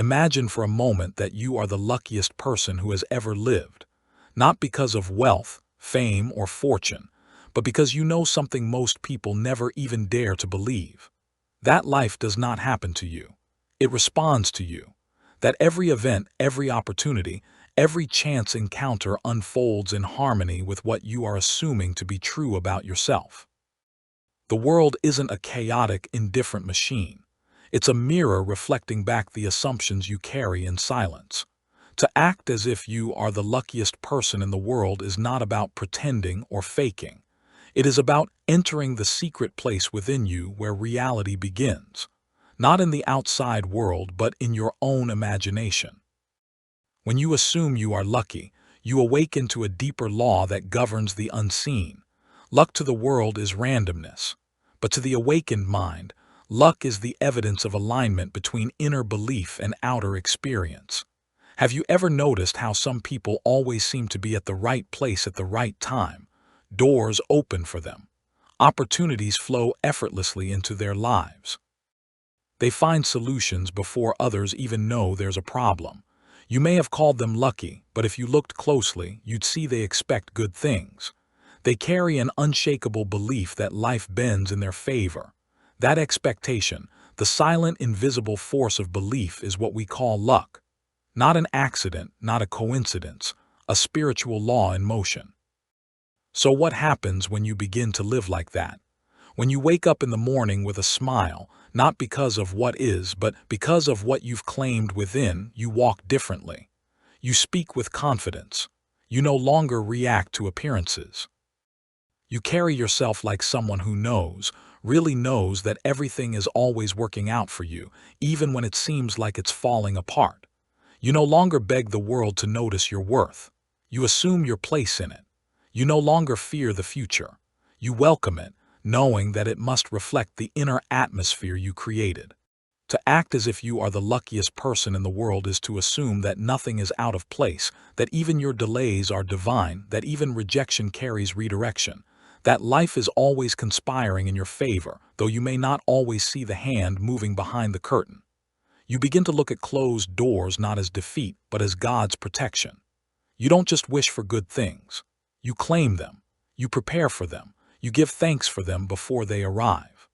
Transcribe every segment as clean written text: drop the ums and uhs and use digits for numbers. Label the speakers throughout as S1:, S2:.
S1: Imagine for a moment that you are the luckiest person who has ever lived, not because of wealth, fame, or fortune, but because you know something most people never even dare to believe. That life does not happen to you. It responds to you. That every event, every opportunity, every chance encounter unfolds in harmony with what you are assuming to be true about yourself. The world isn't a chaotic, indifferent machine. It's a mirror reflecting back the assumptions you carry in silence. To act as if you are the luckiest person in the world is not about pretending or faking. It is about entering the secret place within you where reality begins. Not in the outside world, but in your own imagination. When you assume you are lucky, you awaken to a deeper law that governs the unseen. Luck to the world is randomness. But to the awakened mind, luck is the evidence of alignment between inner belief and outer experience. Have you ever noticed how some people always seem to be at the right place at the right time? Doors open for them. Opportunities flow effortlessly into their lives. They find solutions before others even know there's a problem. You may have called them lucky, but if you looked closely, you'd see they expect good things. They carry an unshakable belief that life bends in their favor. That expectation, the silent, invisible force of belief, is what we call luck. Not an accident, not a coincidence, a spiritual law in motion. So what happens when you begin to live like that? When you wake up in the morning with a smile, not because of what is, but because of what you've claimed within, you walk differently. You speak with confidence. You no longer react to appearances. You carry yourself like someone who knows, really knows that everything is always working out for you, even when it seems like it's falling apart. You no longer beg the world to notice your worth. You assume your place in it. You no longer fear the future. You welcome it, knowing that it must reflect the inner atmosphere you created. To act as if you are the luckiest person in the world is to assume that nothing is out of place, that even your delays are divine, that even rejection carries redirection, that life is always conspiring in your favor, though you may not always see the hand moving behind the curtain. You begin to look at closed doors not as defeat, but as God's protection. You don't just wish for good things. You claim them. You prepare for them. You give thanks for them before they arrive.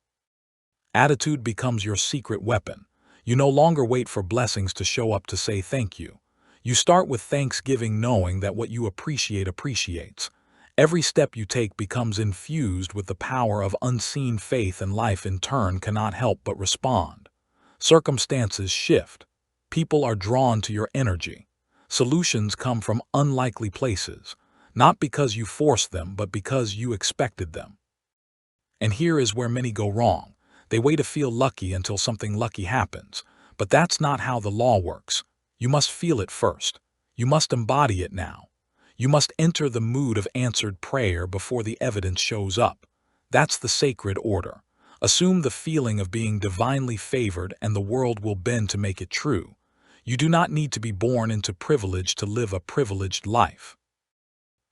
S1: Attitude becomes your secret weapon. You no longer wait for blessings to show up to say thank you. You start with thanksgiving, knowing that what you appreciate appreciates. Every step you take becomes infused with the power of unseen faith, and life in turn cannot help but respond. Circumstances shift. People are drawn to your energy. Solutions come from unlikely places, not because you forced them, but because you expected them. And here is where many go wrong. They wait to feel lucky until something lucky happens. But that's not how the law works. You must feel it first. You must embody it now. You must enter the mood of answered prayer before the evidence shows up. That's the sacred order. Assume the feeling of being divinely favored, and the world will bend to make it true. You do not need to be born into privilege to live a privileged life.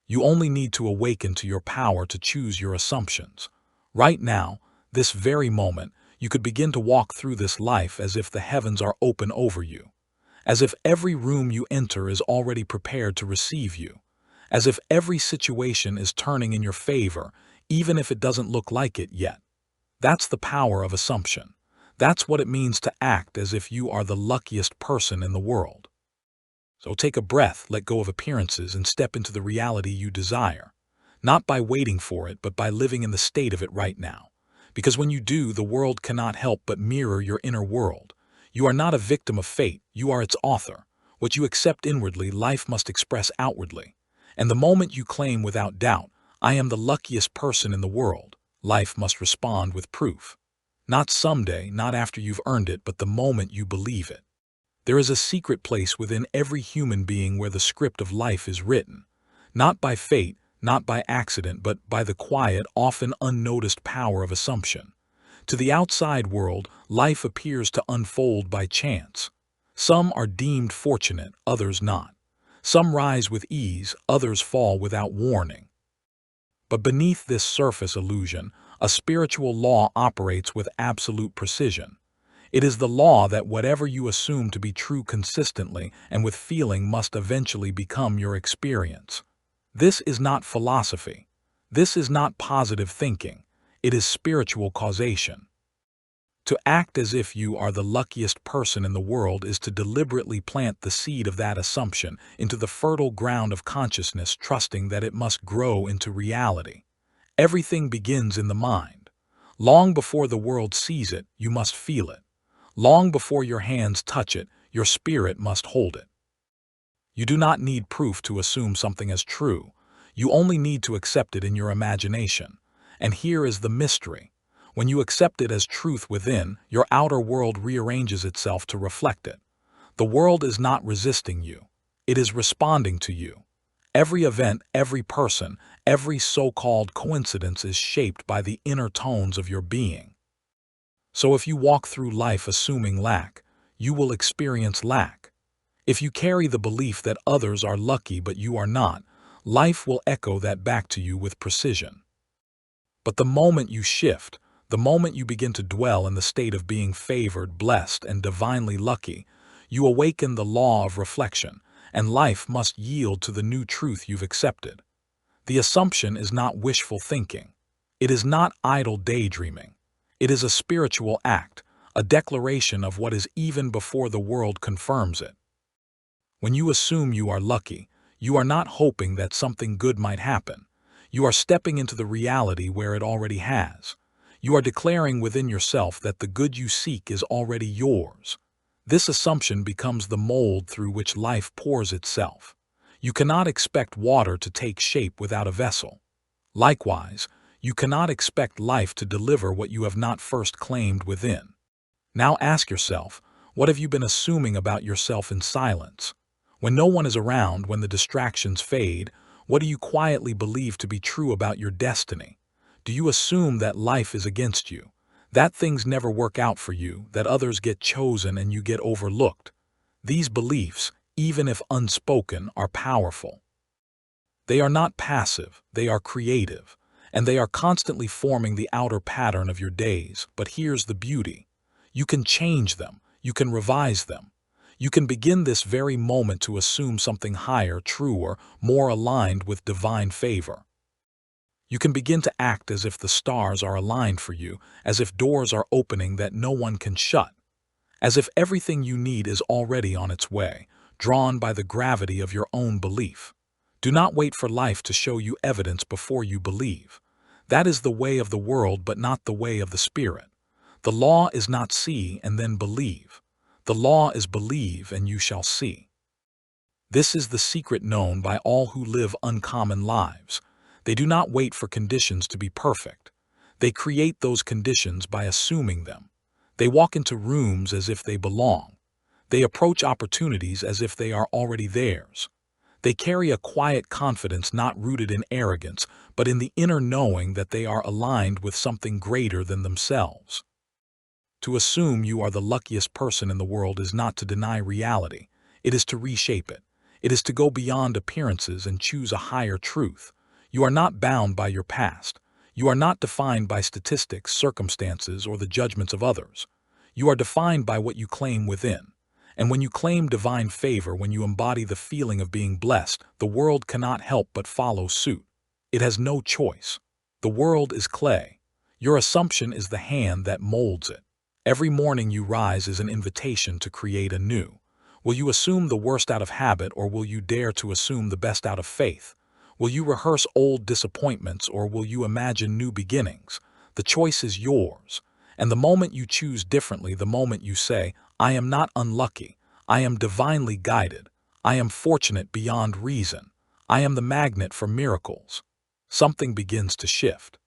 S1: You only need to awaken to your power to choose your assumptions. Right now, this very moment, you could begin to walk through this life as if the heavens are open over you, as if every room you enter is already prepared to receive you, as if every situation is turning in your favor, even if it doesn't look like it yet. That's the power of assumption. That's what it means to act as if you are the luckiest person in the world. So take a breath, let go of appearances, and step into the reality you desire. Not by waiting for it, but by living in the state of it right now. Because when you do, the world cannot help but mirror your inner world. You are not a victim of fate, you are its author. What you accept inwardly, life must express outwardly. And the moment you claim without doubt, "I am the luckiest person in the world," life must respond with proof. Not someday, not after you've earned it, but the moment you believe it. There is a secret place within every human being where the script of life is written. Not by fate, not by accident, but by the quiet, often unnoticed power of assumption. To the outside world, life appears to unfold by chance. Some are deemed fortunate, others not. Some rise with ease, others fall without warning. But beneath this surface illusion, a spiritual law operates with absolute precision. It is the law that whatever you assume to be true consistently and with feeling must eventually become your experience. This is not philosophy. This is not positive thinking. It is spiritual causation. To act as if you are the luckiest person in the world is to deliberately plant the seed of that assumption into the fertile ground of consciousness, trusting that it must grow into reality. Everything begins in the mind. Long before the world sees it, you must feel it. Long before your hands touch it, your spirit must hold it. You do not need proof to assume something as true. You only need to accept it in your imagination. And here is the mystery. When you accept it as truth within, your outer world rearranges itself to reflect it. The world is not resisting you. It is responding to you. Every event, every person, every so-called coincidence is shaped by the inner tones of your being. So if you walk through life assuming lack, you will experience lack. If you carry the belief that others are lucky but you are not, life will echo that back to you with precision. But the moment you shift, the moment you begin to dwell in the state of being favored, blessed, and divinely lucky, you awaken the law of reflection, and life must yield to the new truth you've accepted. The assumption is not wishful thinking. It is not idle daydreaming. It is a spiritual act, a declaration of what is even before the world confirms it. When you assume you are lucky, you are not hoping that something good might happen. You are stepping into the reality where it already has. You are declaring within yourself that the good you seek is already yours. This assumption becomes the mold through which life pours itself. You cannot expect water to take shape without a vessel. Likewise, you cannot expect life to deliver what you have not first claimed within. Now ask yourself, what have you been assuming about yourself in silence? When no one is around, when the distractions fade, what do you quietly believe to be true about your destiny? Do you assume that life is against you, that things never work out for you, that others get chosen and you get overlooked? These beliefs, even if unspoken, are powerful. They are not passive, they are creative, and they are constantly forming the outer pattern of your days. But here's the beauty. You can change them, you can revise them. You can begin this very moment to assume something higher, truer, more aligned with divine favor. You can begin to act as if the stars are aligned for you, as if doors are opening that no one can shut, as if everything you need is already on its way, drawn by the gravity of your own belief. Do not wait for life to show you evidence before you believe. That is the way of the world, but not the way of the Spirit. The law is not see and then believe. The law is believe and you shall see. This is the secret known by all who live uncommon lives. They do not wait for conditions to be perfect. They create those conditions by assuming them. They walk into rooms as if they belong. They approach opportunities as if they are already theirs. They carry a quiet confidence not rooted in arrogance, but in the inner knowing that they are aligned with something greater than themselves. To assume you are the luckiest person in the world is not to deny reality. It is to reshape it. It is to go beyond appearances and choose a higher truth. You are not bound by your past. You are not defined by statistics, circumstances, or the judgments of others. You are defined by what you claim within. And when you claim divine favor, when you embody the feeling of being blessed, the world cannot help but follow suit. It has no choice. The world is clay. Your assumption is the hand that molds it. Every morning you rise is an invitation to create anew. Will you assume the worst out of habit, or will you dare to assume the best out of faith? Will you rehearse old disappointments, or will you imagine new beginnings? The choice is yours. And the moment you choose differently, the moment you say, I am not unlucky, I am divinely guided, I am fortunate beyond reason, I am the magnet for miracles, something begins to shift.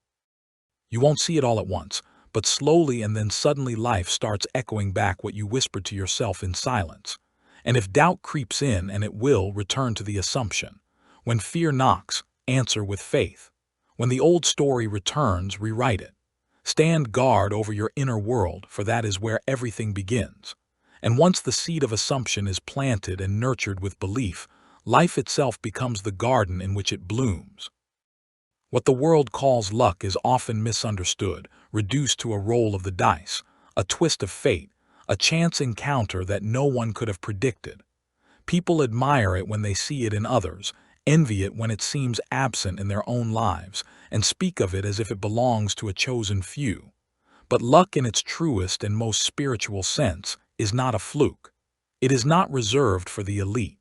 S1: You won't see it all at once, but slowly, and then suddenly life starts echoing back what you whispered to yourself in silence. And if doubt creeps in, and it will, return to the assumption. When fear knocks, answer with faith. When the old story returns, rewrite it. Stand guard over your inner world, for that is where everything begins. And once the seed of assumption is planted and nurtured with belief, life itself becomes the garden in which it blooms. What the world calls luck is often misunderstood, reduced to a roll of the dice, a twist of fate, a chance encounter that no one could have predicted. People admire it when they see it in others, envy it when it seems absent in their own lives, and speak of it as if it belongs to a chosen few. But luck in its truest and most spiritual sense is not a fluke. It is not reserved for the elite.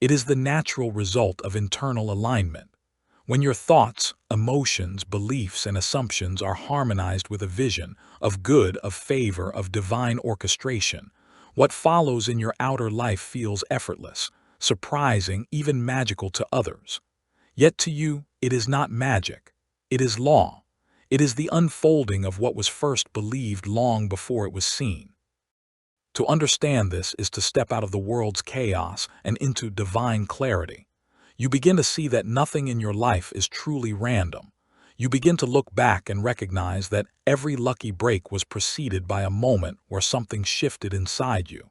S1: It is the natural result of internal alignment. When your thoughts, emotions, beliefs, and assumptions are harmonized with a vision of good, of favor, of divine orchestration, what follows in your outer life feels effortless, surprising, even magical to others. Yet to you, it is not magic. It is law. It is the unfolding of what was first believed long before it was seen. To understand this is to step out of the world's chaos and into divine clarity. You begin to see that nothing in your life is truly random. You begin to look back and recognize that every lucky break was preceded by a moment where something shifted inside you.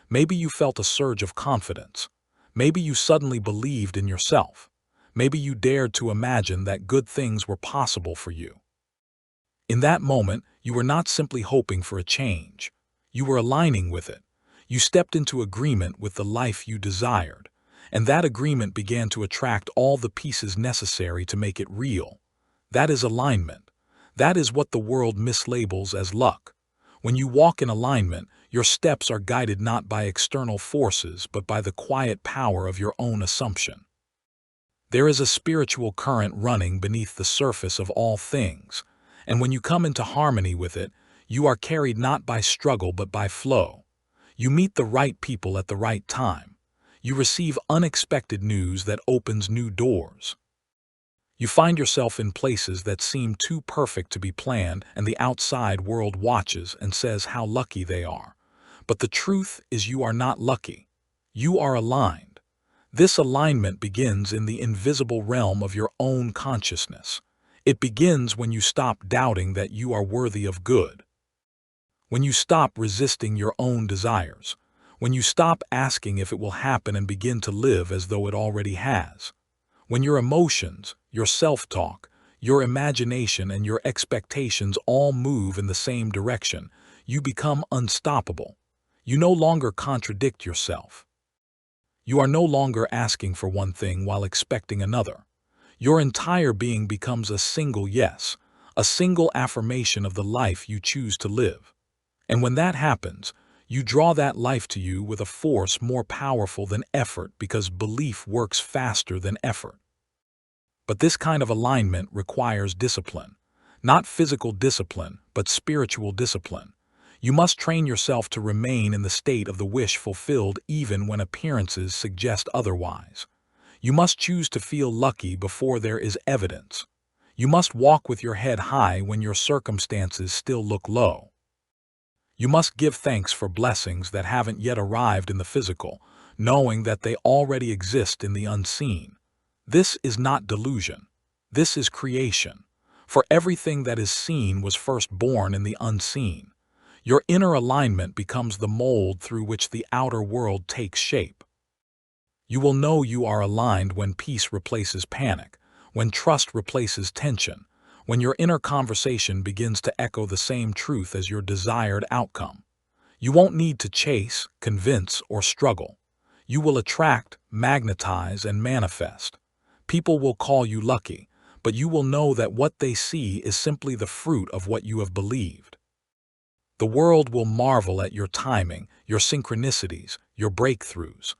S1: Maybe you felt a surge of confidence. Maybe you suddenly believed in yourself. Maybe you dared to imagine that good things were possible for you. In that moment, you were not simply hoping for a change. You were aligning with it. You stepped into agreement with the life you desired, and that agreement began to attract all the pieces necessary to make it real. That is alignment. That is what the world mislabels as luck. When you walk in alignment, your steps are guided not by external forces, but by the quiet power of your own assumption. There is a spiritual current running beneath the surface of all things, and when you come into harmony with it, you are carried not by struggle but by flow. You meet the right people at the right time. You receive unexpected news that opens new doors. You find yourself in places that seem too perfect to be planned, and the outside world watches and says how lucky they are. But the truth is you are not lucky. You are aligned. This alignment begins in the invisible realm of your own consciousness. It begins when you stop doubting that you are worthy of good. When you stop resisting your own desires. When you stop asking if it will happen and begin to live as though it already has. When your emotions, your self-talk, your imagination, and your expectations all move in the same direction, you become unstoppable. You no longer contradict yourself. You are no longer asking for one thing while expecting another. Your entire being becomes a single yes, a single affirmation of the life you choose to live. And when that happens, you draw that life to you with a force more powerful than effort, because belief works faster than effort. But this kind of alignment requires discipline. Not physical discipline, but spiritual discipline. You must train yourself to remain in the state of the wish fulfilled even when appearances suggest otherwise. You must choose to feel lucky before there is evidence. You must walk with your head high when your circumstances still look low. You must give thanks for blessings that haven't yet arrived in the physical, knowing that they already exist in the unseen. This is not delusion. This is creation. For everything that is seen was first born in the unseen. Your inner alignment becomes the mold through which the outer world takes shape. You will know you are aligned when peace replaces panic, when trust replaces tension, when your inner conversation begins to echo the same truth as your desired outcome. You won't need to chase, convince, or struggle. You will attract, magnetize, and manifest. People will call you lucky, but you will know that what they see is simply the fruit of what you have believed. The world will marvel at your timing, your synchronicities, your breakthroughs.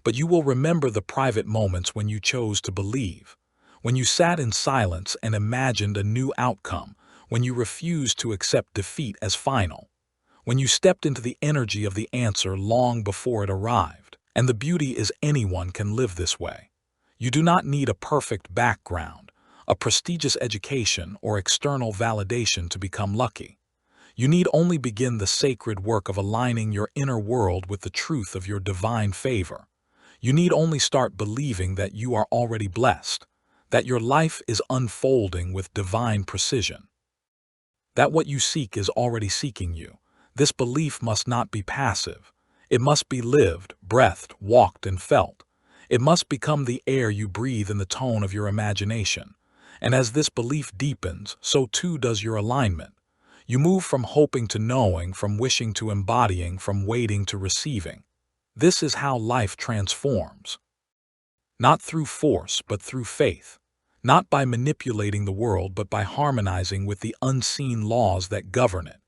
S1: But you will remember the private moments when you chose to believe, when you sat in silence and imagined a new outcome, when you refused to accept defeat as final, when you stepped into the energy of the answer long before it arrived. And the beauty is anyone can live this way. You do not need a perfect background, a prestigious education, or external validation to become lucky. You need only begin the sacred work of aligning your inner world with the truth of your divine favor. You need only start believing that you are already blessed, that your life is unfolding with divine precision, that what you seek is already seeking you. This belief must not be passive. It must be lived, breathed, walked, and felt. It must become the air you breathe and the tone of your imagination. And as this belief deepens, so too does your alignment. You move from hoping to knowing, from wishing to embodying, from waiting to receiving. This is how life transforms. Not through force, but through faith. Not by manipulating the world, but by harmonizing with the unseen laws that govern it.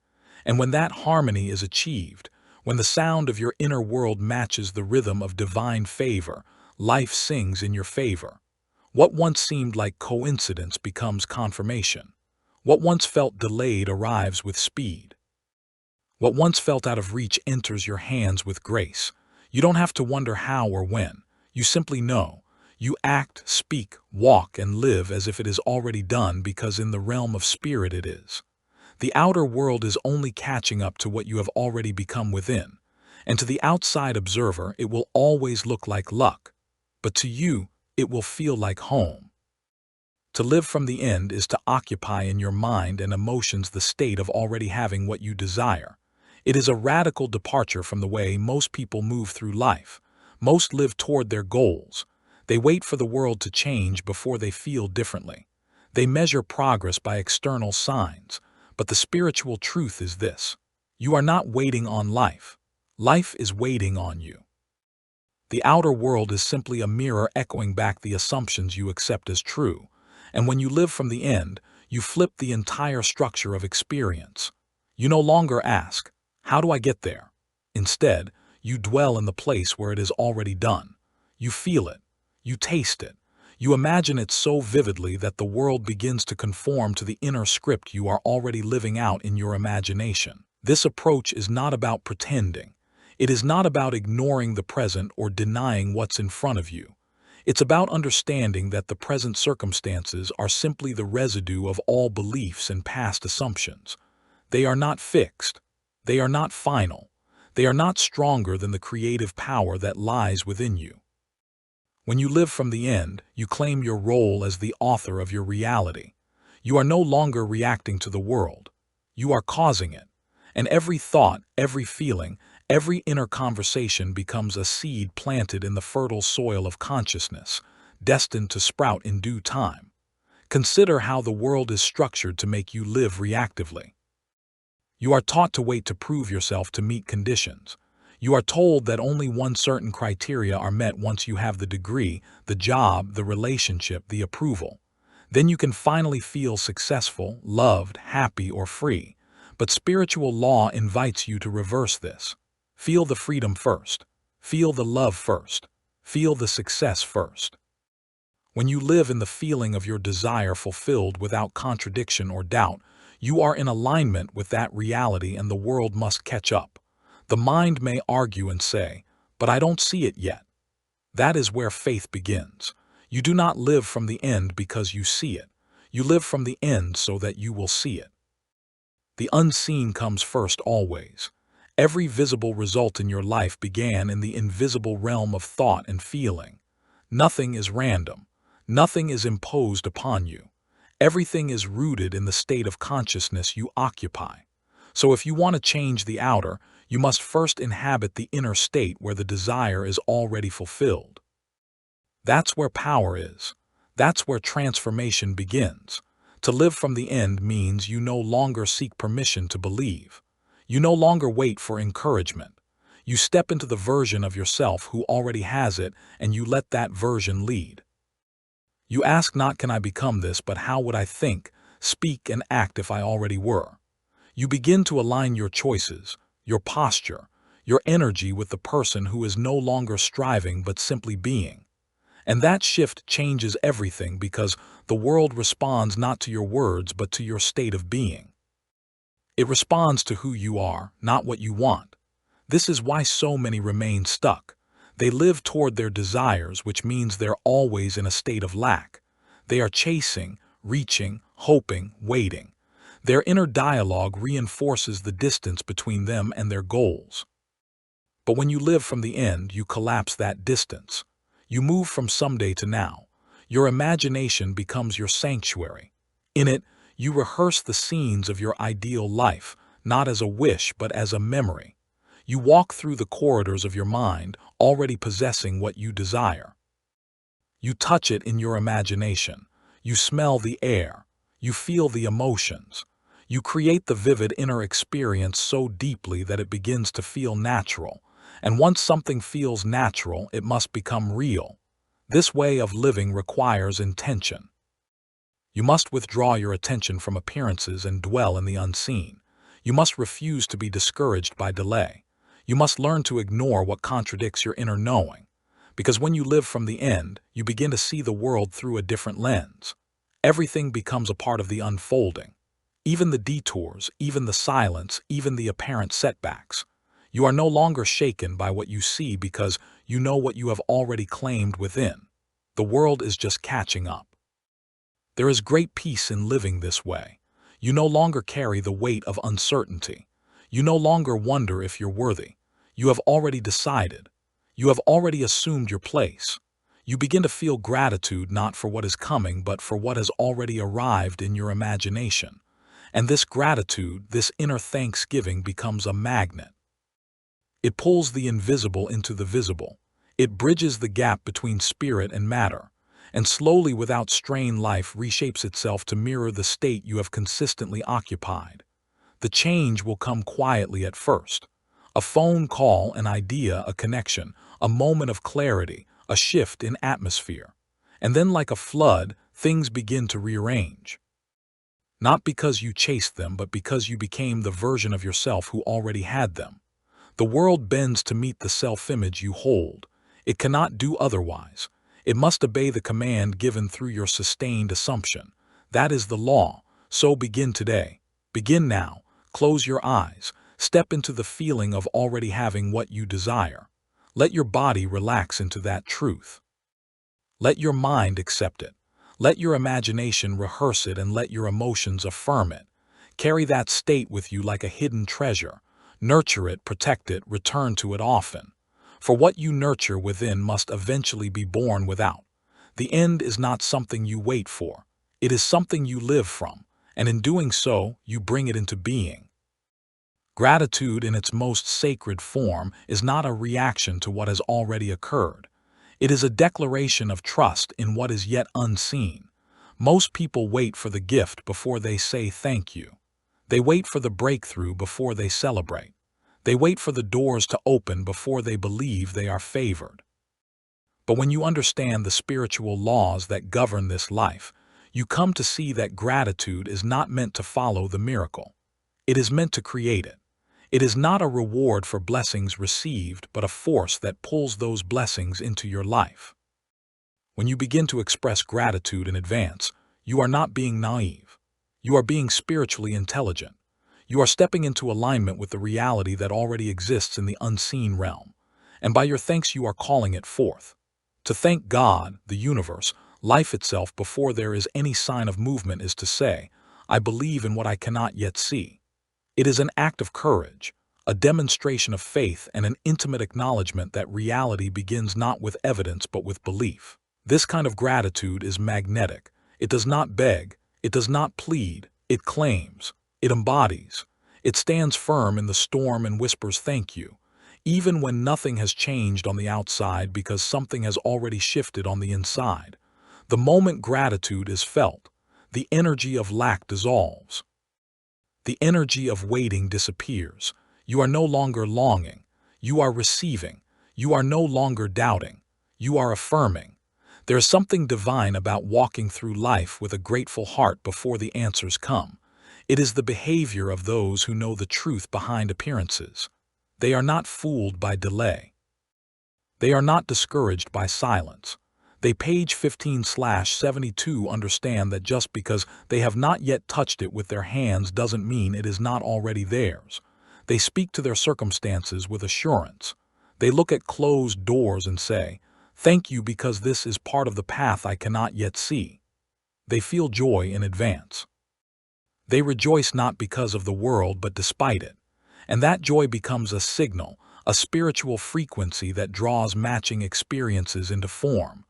S1: And when that harmony is achieved, when the sound of your inner world matches the rhythm of divine favor, life sings in your favor. What once seemed like coincidence becomes confirmation. What once felt delayed arrives with speed. What once felt out of reach enters your hands with grace. You don't have to wonder how or when. You simply know. You act, speak, walk, and live as if it is already done, because in the realm of spirit it is. The outer world is only catching up to what you have already become within, and to the outside observer it will always look like luck, but to you it will feel like home. To live from the end is to occupy in your mind and emotions the state of already having what you desire. It is a radical departure from the way most people move through life. Most live toward their goals. They wait for the world to change before they feel differently. They measure progress by external signs. But the spiritual truth is this: you are not waiting on life. Life is waiting on you. The outer world is simply a mirror echoing back the assumptions you accept as true. And when you live from the end, you flip the entire structure of experience. You no longer ask, "How do I get there?" Instead, you dwell in the place where it is already done. You feel it. You taste it. You imagine it so vividly that the world begins to conform to the inner script you are already living out in your imagination. This approach is not about pretending. It is not about ignoring the present or denying what's in front of you. It's about understanding that the present circumstances are simply the residue of all beliefs and past assumptions. They are not fixed. They are not final. They are not stronger than the creative power that lies within you. When you live from the end, you claim your role as the author of your reality. You are no longer reacting to the world. You are causing it. And every thought, every feeling, every inner conversation becomes a seed planted in the fertile soil of consciousness, destined to sprout in due time. Consider how the world is structured to make you live reactively. You are taught to wait to prove yourself to meet conditions. You are told that only one certain criteria are met: once you have the degree, the job, the relationship, the approval. Then you can finally feel successful, loved, happy, or free. But spiritual law invites you to reverse this. Feel the freedom first. Feel the love first. Feel the success first. When you live in the feeling of your desire fulfilled without contradiction or doubt, you are in alignment with that reality, and the world must catch up. The mind may argue and say, "But I don't see it yet." That is where faith begins. You do not live from the end because you see it. You live from the end so that you will see it. The unseen comes first always. Every visible result in your life began in the invisible realm of thought and feeling. Nothing is random. Nothing is imposed upon you. Everything is rooted in the state of consciousness you occupy. So if you want to change the outer, you must first inhabit the inner state where the desire is already fulfilled. That's where power is. That's where transformation begins. To live from the end means you no longer seek permission to believe. You no longer wait for encouragement. You step into the version of yourself who already has it, and you let that version lead. You ask not, "Can I become this?" but "How would I think, speak, and act if I already were?" You begin to align your choices, your posture, your energy with the person who is no longer striving but simply being. And that shift changes everything, because the world responds not to your words but to your state of being. It responds to who you are, not what you want. This is why so many remain stuck. They live toward their desires, which means they're always in a state of lack. They are chasing, reaching, hoping, waiting. Their inner dialogue reinforces the distance between them and their goals. But when you live from the end, you collapse that distance. You move from someday to now. Your imagination becomes your sanctuary. In it, you rehearse the scenes of your ideal life, not as a wish but as a memory. You walk through the corridors of your mind, already possessing what you desire. You touch it in your imagination. You smell the air. You feel the emotions. You create the vivid inner experience so deeply that it begins to feel natural, and once something feels natural, it must become real. This way of living requires intention. You must withdraw your attention from appearances and dwell in the unseen. You must refuse to be discouraged by delay. You must learn to ignore what contradicts your inner knowing. Because when you live from the end, you begin to see the world through a different lens. Everything becomes a part of the unfolding. Even the detours, even the silence, even the apparent setbacks. You are no longer shaken by what you see because you know what you have already claimed within. The world is just catching up. There is great peace in living this way. You no longer carry the weight of uncertainty. You no longer wonder if you're worthy. You have already decided. You have already assumed your place. You begin to feel gratitude not for what is coming, but for what has already arrived in your imagination. And this gratitude, this inner thanksgiving, becomes a magnet. It pulls the invisible into the visible. It bridges the gap between spirit and matter. And slowly, without strain, life reshapes itself to mirror the state you have consistently occupied. The change will come quietly at first. A phone call, an idea, a connection, a moment of clarity, a shift in atmosphere. And then, like a flood, things begin to rearrange. Not because you chased them, but because you became the version of yourself who already had them. The world bends to meet the self-image you hold. It cannot do otherwise. It must obey the command given through your sustained assumption. That is the law. So begin today. Begin now. Close your eyes. Step into the feeling of already having what you desire. Let your body relax into that truth. Let your mind accept it. Let your imagination rehearse it, and let your emotions affirm it. Carry that state with you like a hidden treasure. Nurture it, protect it, return to it often. For what you nurture within must eventually be born without. The end is not something you wait for. It is something you live from, and in doing so, you bring it into being. Gratitude in its most sacred form is not a reaction to what has already occurred. It is a declaration of trust in what is yet unseen. Most people wait for the gift before they say thank you. They wait for the breakthrough before they celebrate. They wait for the doors to open before they believe they are favored. But when you understand the spiritual laws that govern this life, you come to see that gratitude is not meant to follow the miracle. It is meant to create it. It is not a reward for blessings received, but a force that pulls those blessings into your life. When you begin to express gratitude in advance, you are not being naive. You are being spiritually intelligent. You are stepping into alignment with the reality that already exists in the unseen realm, and by your thanks you are calling it forth. To thank God, the universe, life itself before there is any sign of movement is to say, I believe in what I cannot yet see. It is an act of courage, a demonstration of faith, and an intimate acknowledgement that reality begins not with evidence but with belief. This kind of gratitude is magnetic. It does not beg, it does not plead, it claims. It embodies. It stands firm in the storm and whispers thank you, even when nothing has changed on the outside because something has already shifted on the inside. The moment gratitude is felt, the energy of lack dissolves. The energy of waiting disappears. You are no longer longing. You are receiving. You are no longer doubting. You are affirming. There is something divine about walking through life with a grateful heart before the answers come. It is the behavior of those who know the truth behind appearances. They are not fooled by delay. They are not discouraged by silence. They page 15/72 understand that just because they have not yet touched it with their hands doesn't mean it is not already theirs. They speak to their circumstances with assurance. They look at closed doors and say, thank you because this is part of the path I cannot yet see. They feel joy in advance. They rejoice not because of the world but despite it. And that joy becomes a signal, a spiritual frequency that draws matching experiences into form.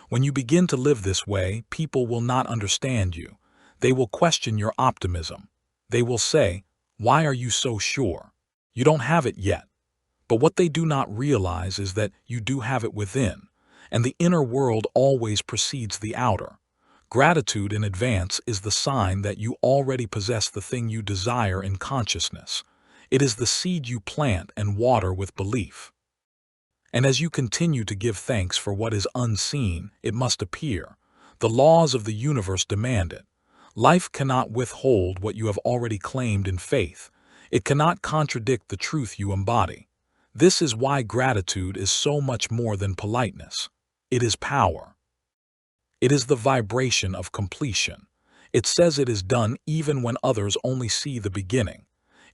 S1: When you begin to live this way, people will not understand you. They will question your optimism. They will say, why are you so sure? You don't have it yet. But what they do not realize is that you do have it within, and the inner world always precedes the outer. Gratitude in advance is the sign that you already possess the thing you desire in consciousness. It is the seed you plant and water with belief. And as you continue to give thanks for what is unseen, it must appear. The laws of the universe demand it. Life cannot withhold what you have already claimed in faith. It cannot contradict the truth you embody. This is why gratitude is so much more than politeness. It is power. It is the vibration of completion. It says it is done even when others only see the beginning.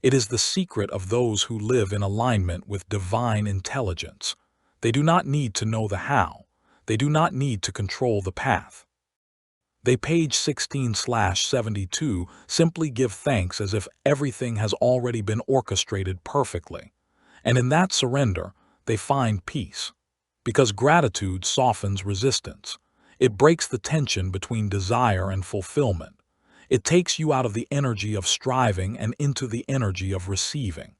S1: It is the secret of those who live in alignment with divine intelligence. They do not need to know the how. They do not need to control the path. They page 16/72 simply give thanks as if everything has already been orchestrated perfectly. And in that surrender, they find peace. Because gratitude softens resistance. It breaks the tension between desire and fulfillment. It takes you out of the energy of striving and into the energy of receiving.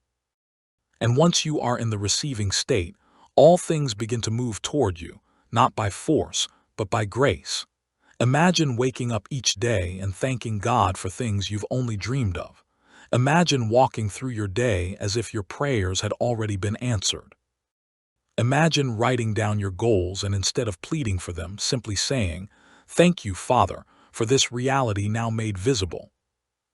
S1: And once you are in the receiving state, all things begin to move toward you, not by force, but by grace. Imagine waking up each day and thanking God for things you've only dreamed of. Imagine walking through your day as if your prayers had already been answered. Imagine writing down your goals and instead of pleading for them, simply saying, "Thank you, Father, for this reality now made visible."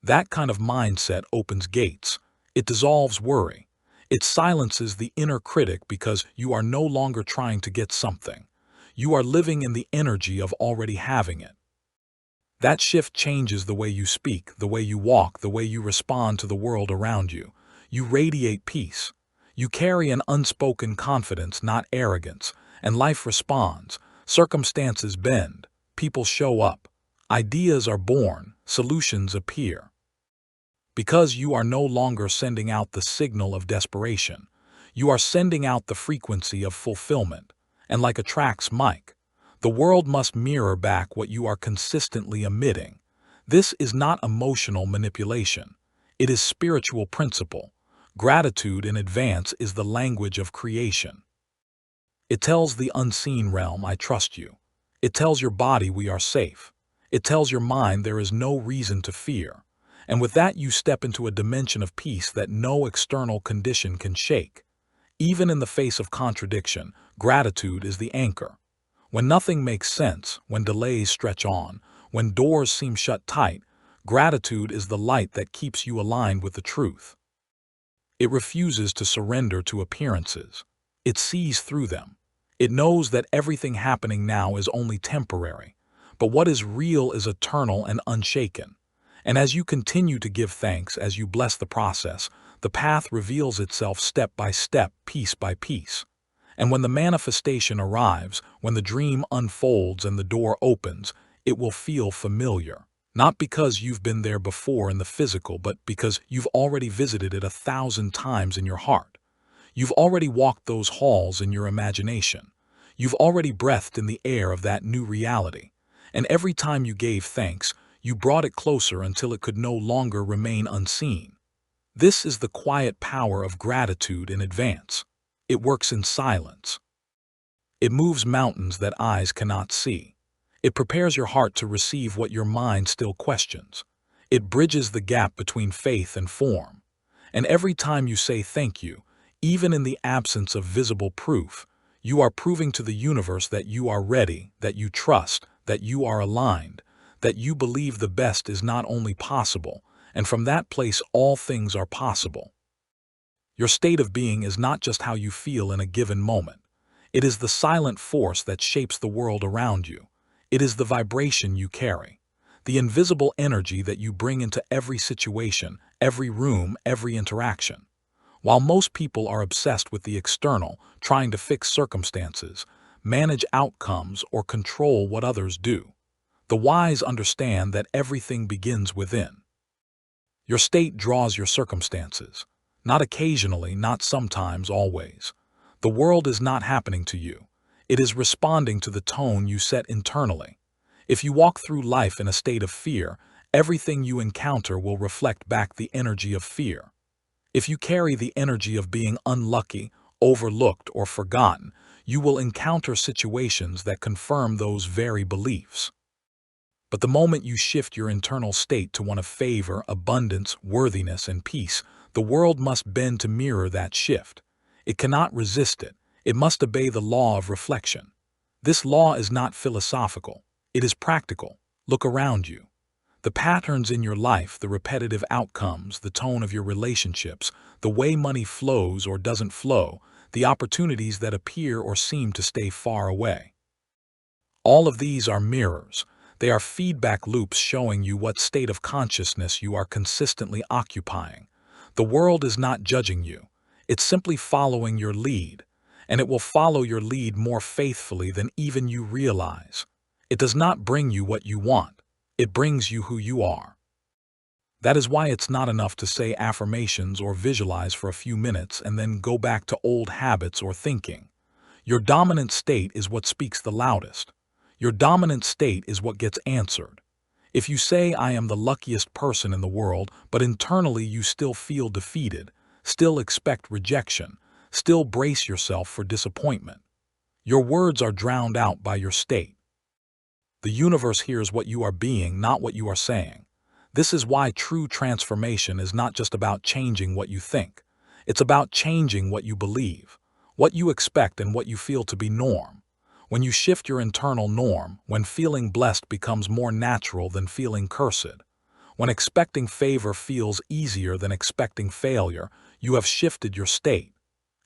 S1: That kind of mindset opens gates. It dissolves worry. It silences the inner critic because you are no longer trying to get something. You are living in the energy of already having it. That shift changes the way you speak, the way you walk, the way you respond to the world around you. You radiate peace. You carry an unspoken confidence, not arrogance, and life responds. Circumstances bend. People show up. Ideas are born. Solutions appear. Because you are no longer sending out the signal of desperation. You are sending out the frequency of fulfillment. And like a track's mic, the world must mirror back what you are consistently emitting. This is not emotional manipulation. It is spiritual principle. Gratitude in advance is the language of creation. It tells the unseen realm, "I trust you." It tells your body, "We are safe." It tells your mind there is no reason to fear. And with that, you step into a dimension of peace that no external condition can shake. Even in the face of contradiction, gratitude is the anchor. When nothing makes sense, when delays stretch on, when doors seem shut tight, gratitude is the light that keeps you aligned with the truth. It refuses to surrender to appearances. It sees through them. It knows that everything happening now is only temporary, but what is real is eternal and unshaken. And as you continue to give thanks, as you bless the process, the path reveals itself step by step, piece by piece. And when the manifestation arrives, when the dream unfolds and the door opens, it will feel familiar. Not because you've been there before in the physical, but because you've already visited it 1,000 times in your heart. You've already walked those halls in your imagination. You've already breathed in the air of that new reality. And every time you gave thanks, you brought it closer until it could no longer remain unseen. This is the quiet power of gratitude in advance. It works in silence. It moves mountains that eyes cannot see. It prepares your heart to receive what your mind still questions. It bridges the gap between faith and form. And every time you say thank you, even in the absence of visible proof, you are proving to the universe that you are ready, that you trust, that you are aligned, that you believe the best is not only possible, and from that place all things are possible. Your state of being is not just how you feel in a given moment. It is the silent force that shapes the world around you. It is the vibration you carry, the invisible energy that you bring into every situation, every room, every interaction. While most people are obsessed with the external, trying to fix circumstances, manage outcomes, or control what others do, the wise understand that everything begins within. Your state draws your circumstances. Not occasionally, not sometimes, always. The world is not happening to you. It is responding to the tone you set internally. If you walk through life in a state of fear, everything you encounter will reflect back the energy of fear. If you carry the energy of being unlucky, overlooked, or forgotten, you will encounter situations that confirm those very beliefs. But the moment you shift your internal state to one of favor, abundance, worthiness, and peace, the world must bend to mirror that shift. It cannot resist it. It must obey the law of reflection. This law is not philosophical. It is practical. Look around you. The patterns in your life, the repetitive outcomes, the tone of your relationships, the way money flows or doesn't flow, the opportunities that appear or seem to stay far away. All of these are mirrors. They are feedback loops showing you what state of consciousness you are consistently occupying. The world is not judging you. It's simply following your lead, and it will follow your lead more faithfully than even you realize. It does not bring you what you want. It brings you who you are. That is why it's not enough to say affirmations or visualize for a few minutes and then go back to old habits or thinking. Your dominant state is what speaks the loudest. Your dominant state is what gets answered. If you say, "I am the luckiest person in the world," but internally you still feel defeated, still expect rejection, still brace yourself for disappointment, your words are drowned out by your state. The universe hears what you are being, not what you are saying. This is why true transformation is not just about changing what you think. It's about changing what you believe, what you expect, and what you feel to be norm. When you shift your internal norm, when feeling blessed becomes more natural than feeling cursed, when expecting favor feels easier than expecting failure, you have shifted your state.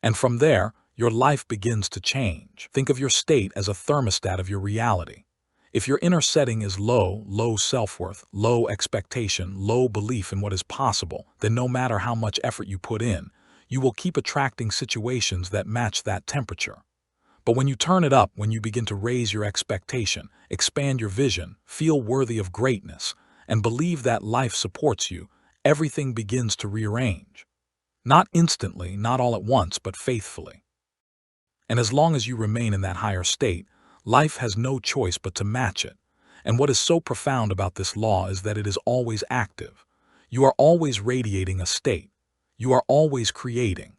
S1: And from there, your life begins to change. Think of your state as a thermostat of your reality. If your inner setting is low self-worth, low expectation, low belief in what is possible, then no matter how much effort you put in, you will keep attracting situations that match that temperature. But when you turn it up, when you begin to raise your expectation, expand your vision, feel worthy of greatness, and believe that life supports you, everything begins to rearrange. Not instantly, not all at once, but faithfully. And as long as you remain in that higher state, life has no choice but to match it. And what is so profound about this law is that it is always active. You are always radiating a state. You are always creating.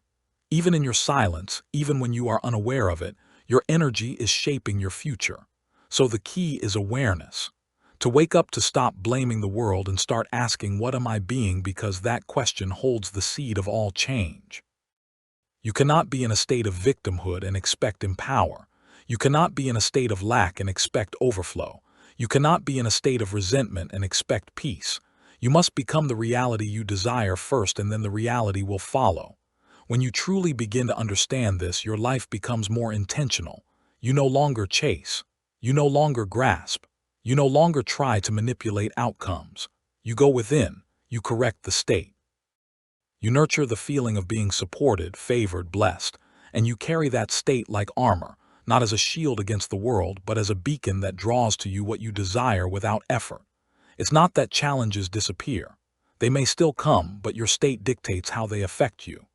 S1: Even in your silence, even when you are unaware of it, your energy is shaping your future. So the key is awareness. To wake up, to stop blaming the world and start asking, what am I being? Because that question holds the seed of all change. You cannot be in a state of victimhood and expect empower. You cannot be in a state of lack and expect overflow. You cannot be in a state of resentment and expect peace. You must become the reality you desire first, and then the reality will follow. When you truly begin to understand this, your life becomes more intentional. You no longer chase. You no longer grasp. You no longer try to manipulate outcomes. You go within. You correct the state. You nurture the feeling of being supported, favored, blessed, and you carry that state like armor, not as a shield against the world, but as a beacon that draws to you what you desire without effort. It's not that challenges disappear. They may still come, but your state dictates how they affect you.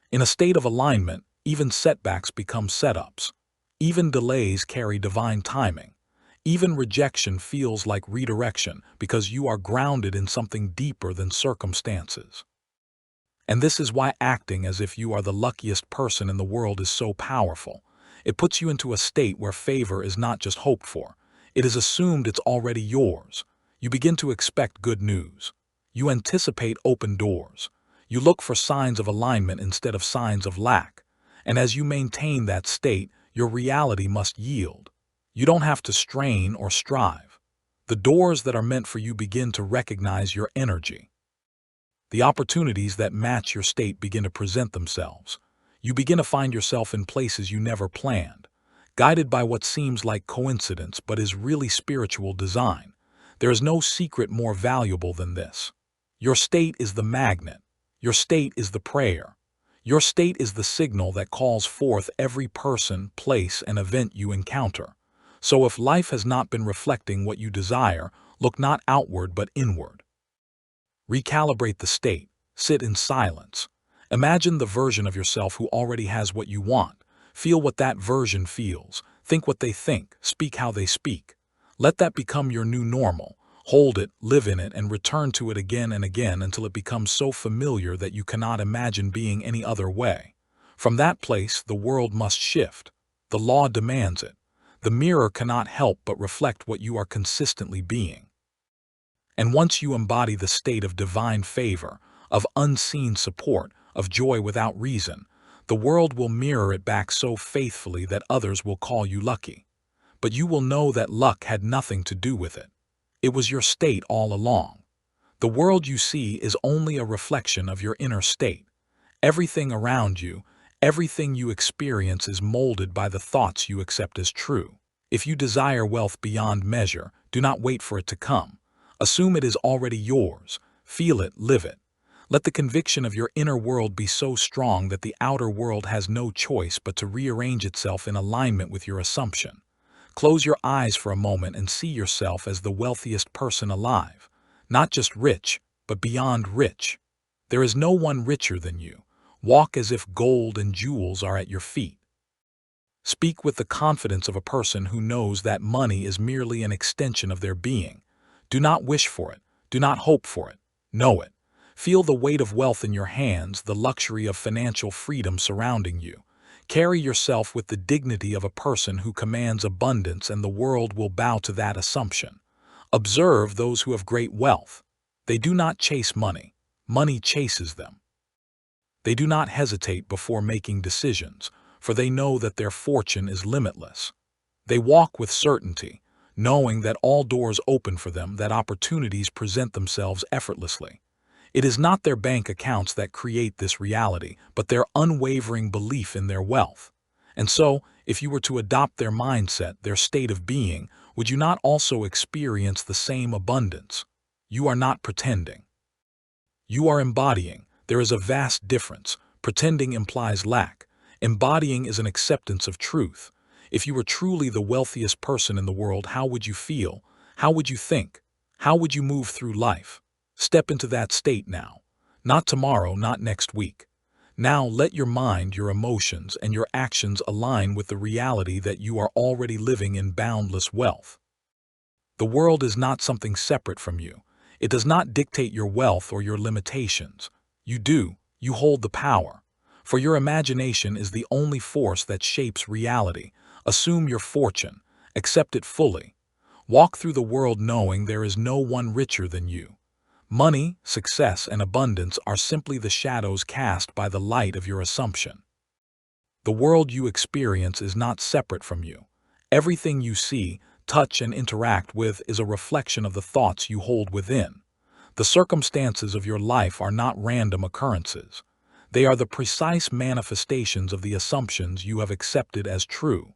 S1: In a state of alignment, even setbacks become setups. Even delays carry divine timing. Even rejection feels like redirection because you are grounded in something deeper than circumstances. And this is why acting as if you are the luckiest person in the world is so powerful. It puts you into a state where favor is not just hoped for. It is assumed it's already yours. You begin to expect good news. You anticipate open doors. You look for signs of alignment instead of signs of lack. And as you maintain that state, your reality must yield. You don't have to strain or strive. The doors that are meant for you begin to recognize your energy. The opportunities that match your state begin to present themselves. You begin to find yourself in places you never planned, guided by what seems like coincidence but is really spiritual design. There is no secret more valuable than this. Your state is the magnet. Your state is the prayer. Your state is the signal that calls forth every person, place, and event you encounter. So if life has not been reflecting what you desire, look not outward but inward. Recalibrate the state. Sit in silence. Imagine the version of yourself who already has what you want. Feel what that version feels. Think what they think. Speak how they speak. Let that become your new normal. Hold it, live in it, and return to it again and again until it becomes so familiar that you cannot imagine being any other way. From that place, the world must shift. The law demands it. The mirror cannot help but reflect what you are consistently being. And once you embody the state of divine favor, of unseen support, of joy without reason, the world will mirror it back so faithfully that others will call you lucky. But you will know that luck had nothing to do with it. It was your state all along. The world you see is only a reflection of your inner state. Everything around you, everything you experience is molded by the thoughts you accept as true. If you desire wealth beyond measure, do not wait for it to come. Assume it is already yours. Feel it, live it. Let the conviction of your inner world be so strong that the outer world has no choice but to rearrange itself in alignment with your assumption. Close your eyes for a moment and see yourself as the wealthiest person alive. Not just rich, but beyond rich. There is no one richer than you. Walk as if gold and jewels are at your feet. Speak with the confidence of a person who knows that money is merely an extension of their being. Do not wish for it. Do not hope for it. Know it. Feel the weight of wealth in your hands, the luxury of financial freedom surrounding you. Carry yourself with the dignity of a person who commands abundance, and the world will bow to that assumption. Observe those who have great wealth. They do not chase money. Money chases them. They do not hesitate before making decisions, for they know that their fortune is limitless. They walk with certainty, knowing that all doors open for them, that opportunities present themselves effortlessly. It is not their bank accounts that create this reality, but their unwavering belief in their wealth. And so, if you were to adopt their mindset, their state of being, would you not also experience the same abundance? You are not pretending. You are embodying. There is a vast difference. Pretending implies lack. Embodying is an acceptance of truth. If you were truly the wealthiest person in the world, how would you feel? How would you think? How would you move through life? Step into that state now. Not tomorrow, not next week. Now let your mind, your emotions, and your actions align with the reality that you are already living in boundless wealth. The world is not something separate from you. It does not dictate your wealth or your limitations. You do. You hold the power. For your imagination is the only force that shapes reality. Assume your fortune. Accept it fully. Walk through the world knowing there is no one richer than you. Money, success, and abundance are simply the shadows cast by the light of your assumption. The world you experience is not separate from you. Everything you see, touch, and interact with is a reflection of the thoughts you hold within. The circumstances of your life are not random occurrences. They are the precise manifestations of the assumptions you have accepted as true.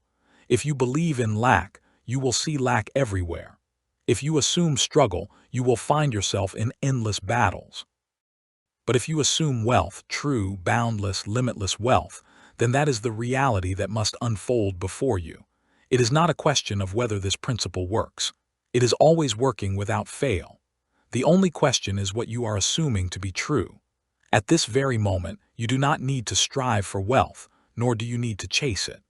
S1: If you believe in lack, you will see lack everywhere. If you assume struggle, you will find yourself in endless battles. But if you assume wealth, true, boundless, limitless wealth, then that is the reality that must unfold before you. It is not a question of whether this principle works. It is always working without fail. The only question is what you are assuming to be true. At this very moment, you do not need to strive for wealth, nor do you need to chase it.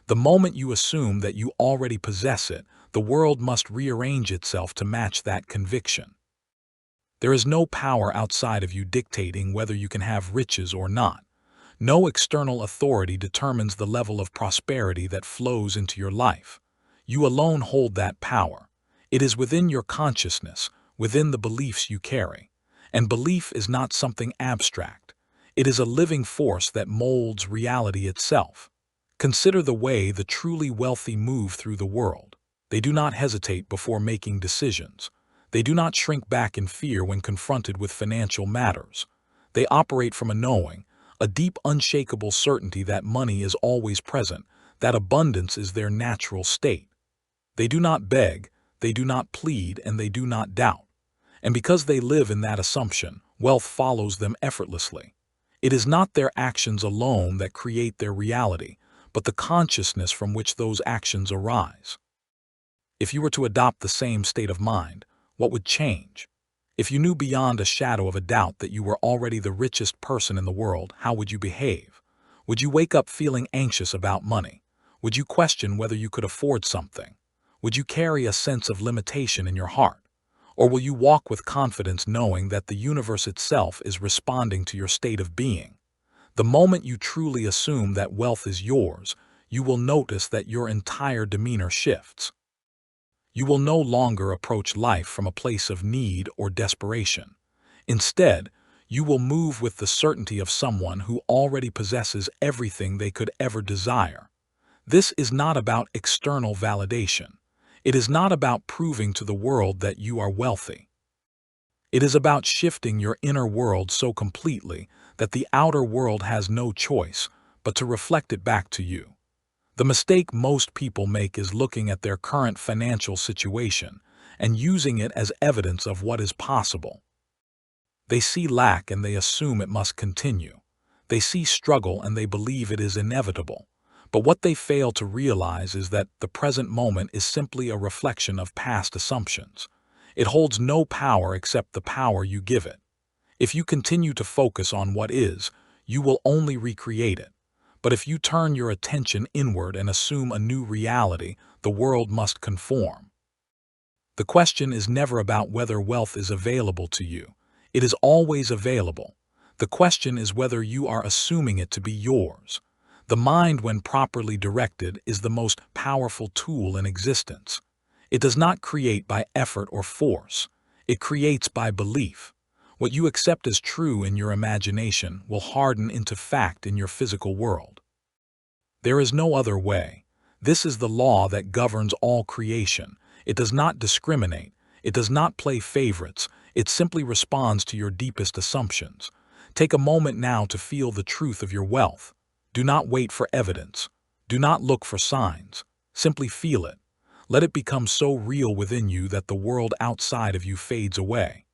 S1: The moment you assume that you already possess it, the world must rearrange itself to match that conviction. There is no power outside of you dictating whether you can have riches or not. No external authority determines the level of prosperity that flows into your life. You alone hold that power. It is within your consciousness, within the beliefs you carry. And belief is not something abstract. It is a living force that molds reality itself. Consider the way the truly wealthy move through the world. They do not hesitate before making decisions. They do not shrink back in fear when confronted with financial matters. They operate from a knowing, a deep, unshakable certainty that money is always present, that abundance is their natural state. They do not beg, they do not plead, and they do not doubt. And because they live in that assumption, wealth follows them effortlessly. It is not their actions alone that create their reality, but the consciousness from which those actions arise. If you were to adopt the same state of mind, what would change? If you knew beyond a shadow of a doubt that you were already the richest person in the world, how would you behave? Would you wake up feeling anxious about money? Would you question whether you could afford something? Would you carry a sense of limitation in your heart? Or will you walk with confidence knowing that the universe itself is responding to your state of being? The moment you truly assume that wealth is yours, you will notice that your entire demeanor shifts. You will no longer approach life from a place of need or desperation. Instead, you will move with the certainty of someone who already possesses everything they could ever desire. This is not about external validation. It is not about proving to the world that you are wealthy. It is about shifting your inner world so completely that the outer world has no choice but to reflect it back to you. The mistake most people make is looking at their current financial situation and using it as evidence of what is possible. They see lack and they assume it must continue. They see struggle and they believe it is inevitable. But what they fail to realize is that the present moment is simply a reflection of past assumptions. It holds no power except the power you give it. If you continue to focus on what is, you will only recreate it. But if you turn your attention inward and assume a new reality, the world must conform. The question is never about whether wealth is available to you. It is always available. The question is whether you are assuming it to be yours. The mind, when properly directed, is the most powerful tool in existence. It does not create by effort or force. It creates by belief. What you accept as true in your imagination will harden into fact in your physical world. There is no other way. This is the law that governs all creation. It does not discriminate. It does not play favorites. It simply responds to your deepest assumptions. Take a moment now to feel the truth of your wealth. Do not wait for evidence. Do not look for signs. Simply feel it. Let it become so real within you that the world outside of you fades away.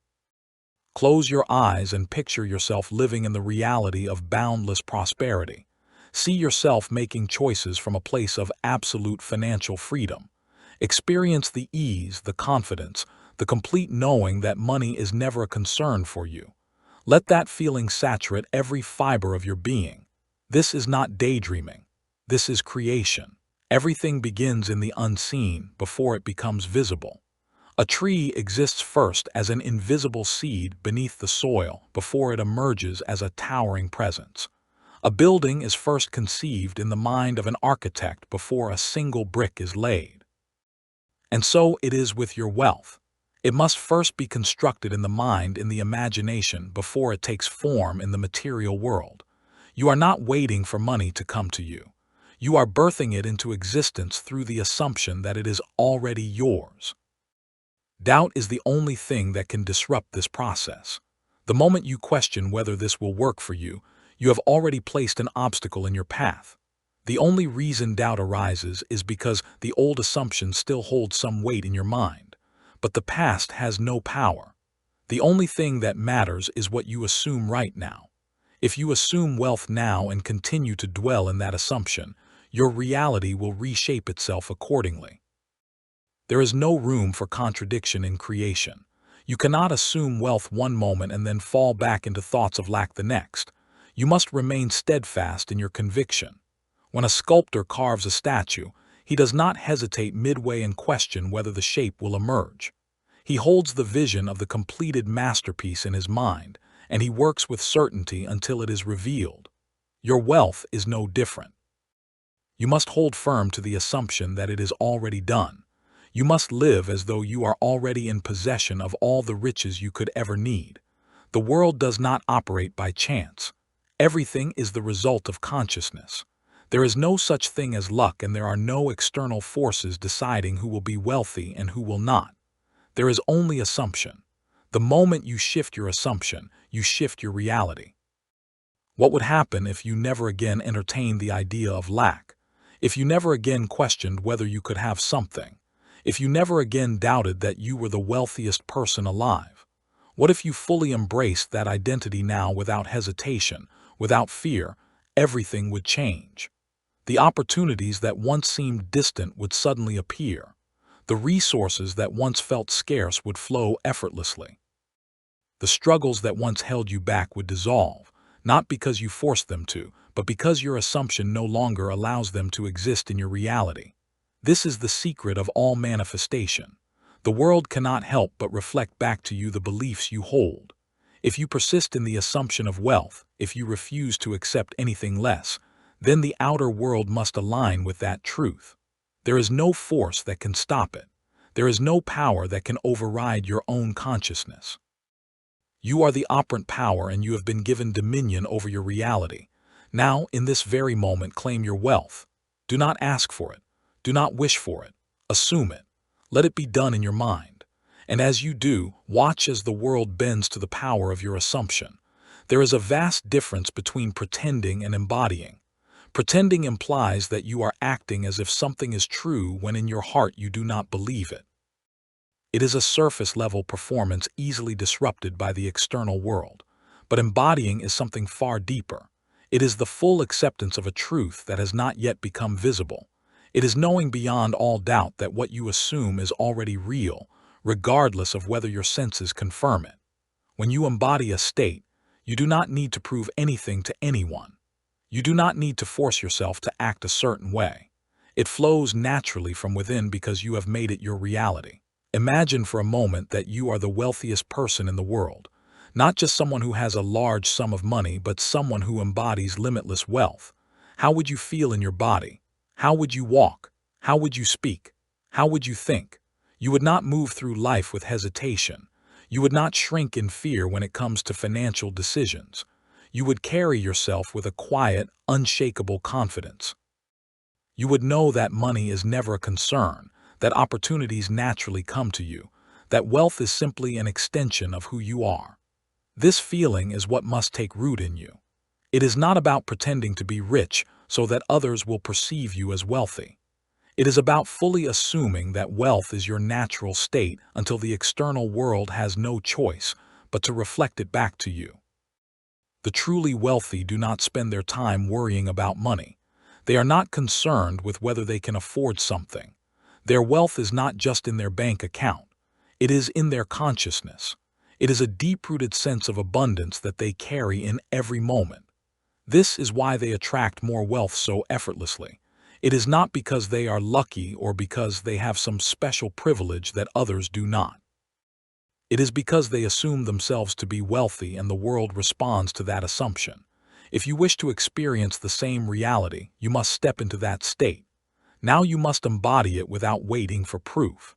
S1: Close your eyes and picture yourself living in the reality of boundless prosperity. See yourself making choices from a place of absolute financial freedom. Experience the ease, the confidence, the complete knowing that money is never a concern for you. Let that feeling saturate every fiber of your being. This is not daydreaming. This is creation. Everything begins in the unseen before it becomes visible. A tree exists first as an invisible seed beneath the soil before it emerges as a towering presence. A building is first conceived in the mind of an architect before a single brick is laid. And so it is with your wealth. It must first be constructed in the mind, in the imagination, before it takes form in the material world. You are not waiting for money to come to you. You are birthing it into existence through the assumption that it is already yours. Doubt is the only thing that can disrupt this process. The moment you question whether this will work for you, you have already placed an obstacle in your path. The only reason doubt arises is because the old assumption still holds some weight in your mind. But the past has no power. The only thing that matters is what you assume right now. If you assume wealth now and continue to dwell in that assumption, your reality will reshape itself accordingly. There is no room for contradiction in creation. You cannot assume wealth one moment and then fall back into thoughts of lack the next. You must remain steadfast in your conviction. When a sculptor carves a statue, he does not hesitate midway and question whether the shape will emerge. He holds the vision of the completed masterpiece in his mind, and he works with certainty until it is revealed. Your wealth is no different. You must hold firm to the assumption that it is already done. You must live as though you are already in possession of all the riches you could ever need. The world does not operate by chance. Everything is the result of consciousness. There is no such thing as luck, and there are no external forces deciding who will be wealthy and who will not. There is only assumption. The moment you shift your assumption, you shift your reality. What would happen if you never again entertained the idea of lack? If you never again questioned whether you could have something? If you never again doubted that you were the wealthiest person alive? What if you fully embraced that identity now without hesitation, without fear? Everything would change. The opportunities that once seemed distant would suddenly appear. The resources that once felt scarce would flow effortlessly. The struggles that once held you back would dissolve, not because you forced them to, but because your assumption no longer allows them to exist in your reality. This is the secret of all manifestation. The world cannot help but reflect back to you the beliefs you hold. If you persist in the assumption of wealth, if you refuse to accept anything less, then the outer world must align with that truth. There is no force that can stop it. There is no power that can override your own consciousness. You are the operant power and you have been given dominion over your reality. Now, in this very moment, claim your wealth. Do not ask for it. Do not wish for it. Assume it. Let it be done in your mind. And as you do, watch as the world bends to the power of your assumption. There is a vast difference between pretending and embodying. Pretending implies that you are acting as if something is true when in your heart you do not believe it. It is a surface-level performance easily disrupted by the external world. But embodying is something far deeper. It is the full acceptance of a truth that has not yet become visible. It is knowing beyond all doubt that what you assume is already real, regardless of whether your senses confirm it. When you embody a state, you do not need to prove anything to anyone. You do not need to force yourself to act a certain way. It flows naturally from within because you have made it your reality. Imagine for a moment that you are the wealthiest person in the world. Not just someone who has a large sum of money, but someone who embodies limitless wealth. How would you feel in your body? How would you walk? How would you speak? How would you think? You would not move through life with hesitation. You would not shrink in fear when it comes to financial decisions. You would carry yourself with a quiet, unshakable confidence. You would know that money is never a concern, that opportunities naturally come to you, that wealth is simply an extension of who you are. This feeling is what must take root in you. It is not about pretending to be rich so that others will perceive you as wealthy. It is about fully assuming that wealth is your natural state until the external world has no choice but to reflect it back to you. The truly wealthy do not spend their time worrying about money. They are not concerned with whether they can afford something. Their wealth is not just in their bank account. It is in their consciousness. It is a deep-rooted sense of abundance that they carry in every moment. This is why they attract more wealth so effortlessly. It is not because they are lucky or because they have some special privilege that others do not. It is because they assume themselves to be wealthy and the world responds to that assumption. If you wish to experience the same reality, you must step into that state. Now you must embody it without waiting for proof.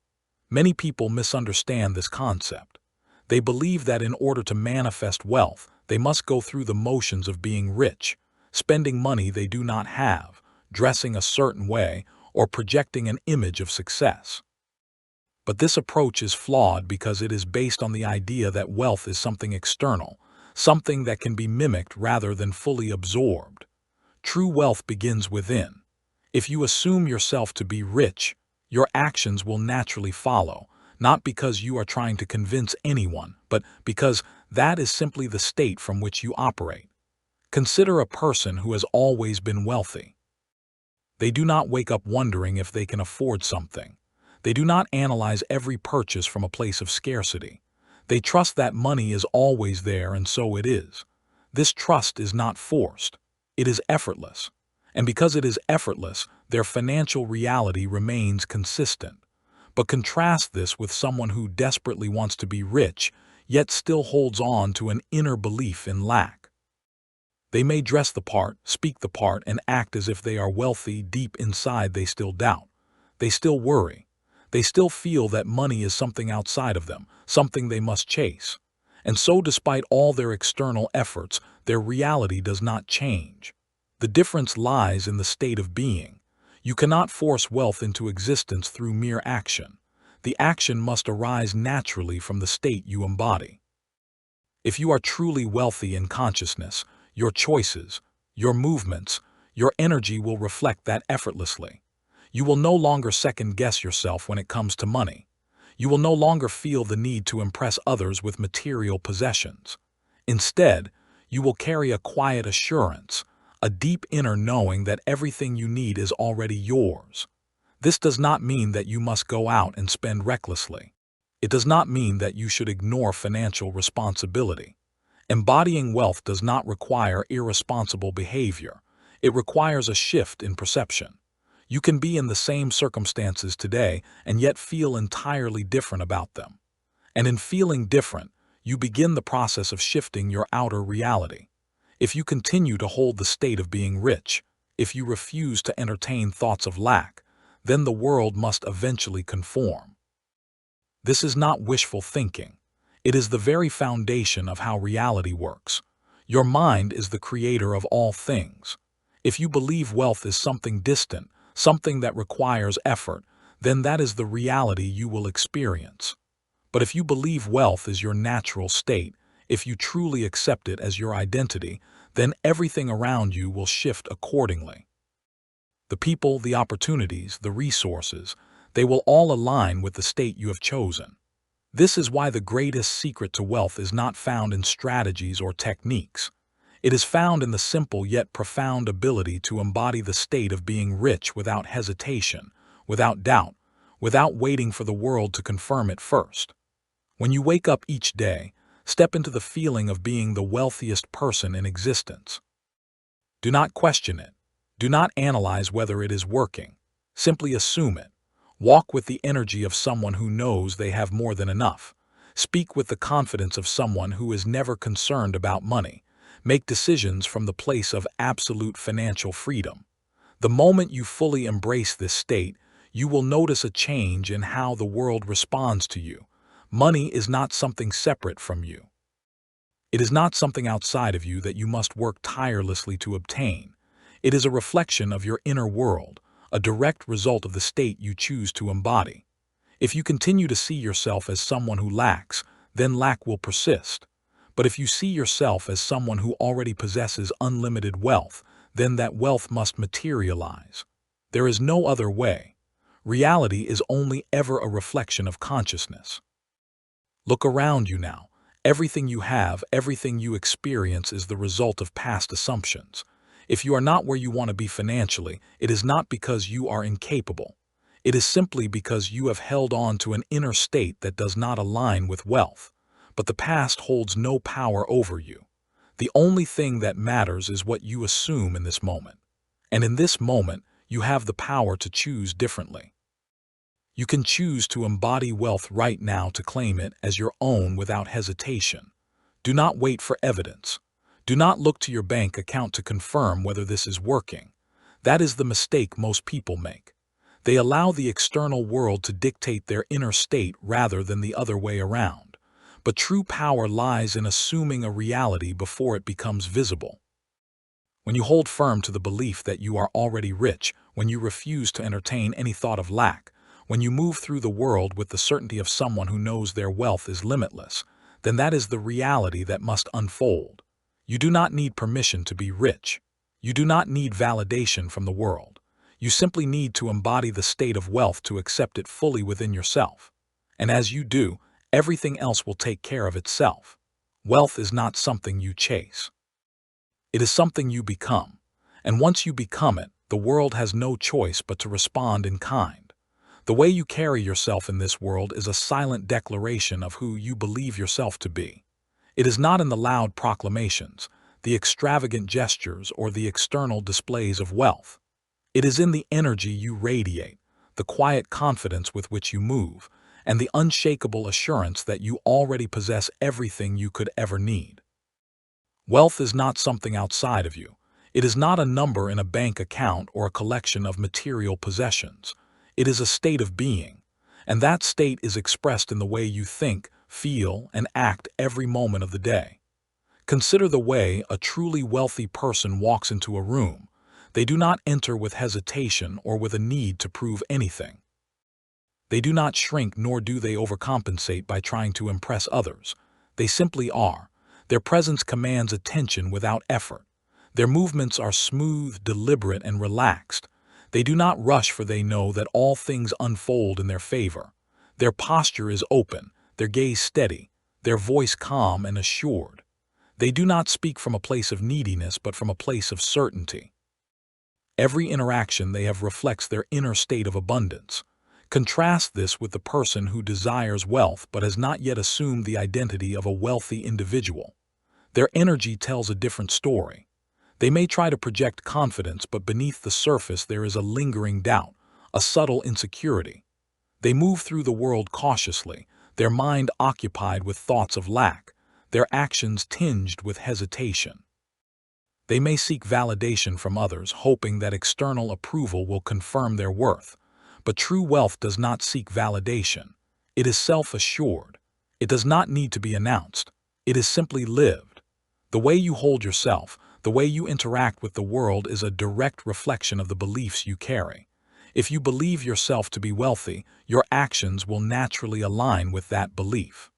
S1: Many people misunderstand this concept. They believe that in order to manifest wealth, they must go through the motions of being rich, spending money they do not have, dressing a certain way, or projecting an image of success. But this approach is flawed because it is based on the idea that wealth is something external, something that can be mimicked rather than fully absorbed. True wealth begins within. If you assume yourself to be rich, your actions will naturally follow, not because you are trying to convince anyone, but because that is simply the state from which you operate. Consider a person who has always been wealthy. They do not wake up wondering if they can afford something. They do not analyze every purchase from a place of scarcity. They trust that money is always there and so it is. This trust is not forced. It is effortless. And because it is effortless, their financial reality remains consistent. But contrast this with someone who desperately wants to be rich, yet still holds on to an inner belief in lack. They may dress the part, speak the part, and act as if they are wealthy. Deep inside they still doubt. They still worry. They still feel that money is something outside of them, something they must chase. And so despite all their external efforts, their reality does not change. The difference lies in the state of being. You cannot force wealth into existence through mere action. The action must arise naturally from the state you embody. If you are truly wealthy in consciousness, your choices, your movements, your energy will reflect that effortlessly. You will no longer second-guess yourself when it comes to money. You will no longer feel the need to impress others with material possessions. Instead, you will carry a quiet assurance, a deep inner knowing that everything you need is already yours. This does not mean that you must go out and spend recklessly. It does not mean that you should ignore financial responsibility. Embodying wealth does not require irresponsible behavior. It requires a shift in perception. You can be in the same circumstances today and yet feel entirely different about them. And in feeling different, you begin the process of shifting your outer reality. If you continue to hold the state of being rich, if you refuse to entertain thoughts of lack, then the world must eventually conform. This is not wishful thinking. It is the very foundation of how reality works. Your mind is the creator of all things. If you believe wealth is something distant, something that requires effort, then that is the reality you will experience. But if you believe wealth is your natural state, if you truly accept it as your identity, then everything around you will shift accordingly. The people, the opportunities, the resources, they will all align with the state you have chosen. This is why the greatest secret to wealth is not found in strategies or techniques. It is found in the simple yet profound ability to embody the state of being rich without hesitation, without doubt, without waiting for the world to confirm it first. When you wake up each day, step into the feeling of being the wealthiest person in existence. Do not question it. Do not analyze whether it is working. Simply assume it. Walk with the energy of someone who knows they have more than enough. Speak with the confidence of someone who is never concerned about money. Make decisions from the place of absolute financial freedom. The moment you fully embrace this state, you will notice a change in how the world responds to you. Money is not something separate from you. It is not something outside of you that you must work tirelessly to obtain. It is a reflection of your inner world, a direct result of the state you choose to embody. If you continue to see yourself as someone who lacks, then lack will persist. But if you see yourself as someone who already possesses unlimited wealth, then that wealth must materialize. There is no other way. Reality is only ever a reflection of consciousness. Look around you now. Everything you have, everything you experience is the result of past assumptions. If you are not where you want to be financially, it is not because you are incapable. It is simply because you have held on to an inner state that does not align with wealth. But the past holds no power over you. The only thing that matters is what you assume in this moment. And in this moment, you have the power to choose differently. You can choose to embody wealth right now, to claim it as your own without hesitation. Do not wait for evidence. Do not look to your bank account to confirm whether this is working. That is the mistake most people make. They allow the external world to dictate their inner state rather than the other way around. But true power lies in assuming a reality before it becomes visible. When you hold firm to the belief that you are already rich, when you refuse to entertain any thought of lack, when you move through the world with the certainty of someone who knows their wealth is limitless, then that is the reality that must unfold. You do not need permission to be rich. You do not need validation from the world. You simply need to embody the state of wealth, to accept it fully within yourself. And as you do, everything else will take care of itself. Wealth is not something you chase. It is something you become. And once you become it, the world has no choice but to respond in kind. The way you carry yourself in this world is a silent declaration of who you believe yourself to be. It is not in the loud proclamations, the extravagant gestures, or the external displays of wealth. It is in the energy you radiate, the quiet confidence with which you move, and the unshakable assurance that you already possess everything you could ever need. Wealth is not something outside of you. It is not a number in a bank account or a collection of material possessions. It is a state of being, and that state is expressed in the way you think, feel, and act every moment of the day. Consider the way a truly wealthy person walks into a room. They do not enter with hesitation or with a need to prove anything. They do not shrink, nor do they overcompensate by trying to impress others. They simply are. Their presence commands attention without effort. Their movements are smooth, deliberate, and relaxed. They do not rush, for they know that all things unfold in their favor. Their posture is open, their gaze steady, their voice calm and assured. They do not speak from a place of neediness, but from a place of certainty. Every interaction they have reflects their inner state of abundance. Contrast this with the person who desires wealth but has not yet assumed the identity of a wealthy individual. Their energy tells a different story. They may try to project confidence, but beneath the surface there is a lingering doubt, a subtle insecurity. They move through the world cautiously, their mind occupied with thoughts of lack, their actions tinged with hesitation. They may seek validation from others, hoping that external approval will confirm their worth. But true wealth does not seek validation. It is self-assured. It does not need to be announced. It is simply lived. The way you hold yourself, the way you interact with the world is a direct reflection of the beliefs you carry. If you believe yourself to be wealthy, your actions will naturally align with that belief.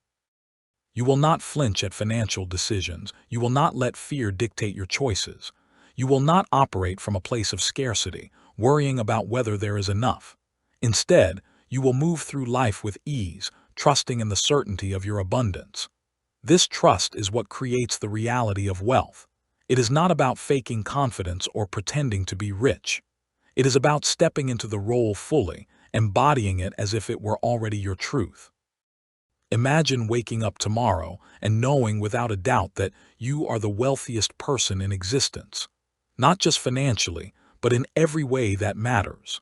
S1: You will not flinch at financial decisions. You will not let fear dictate your choices. You will not operate from a place of scarcity, worrying about whether there is enough. Instead, you will move through life with ease, trusting in the certainty of your abundance. This trust is what creates the reality of wealth. It is not about faking confidence or pretending to be rich. It is about stepping into the role fully, embodying it as if it were already your truth. Imagine waking up tomorrow and knowing without a doubt that you are the wealthiest person in existence. Not just financially, but in every way that matters.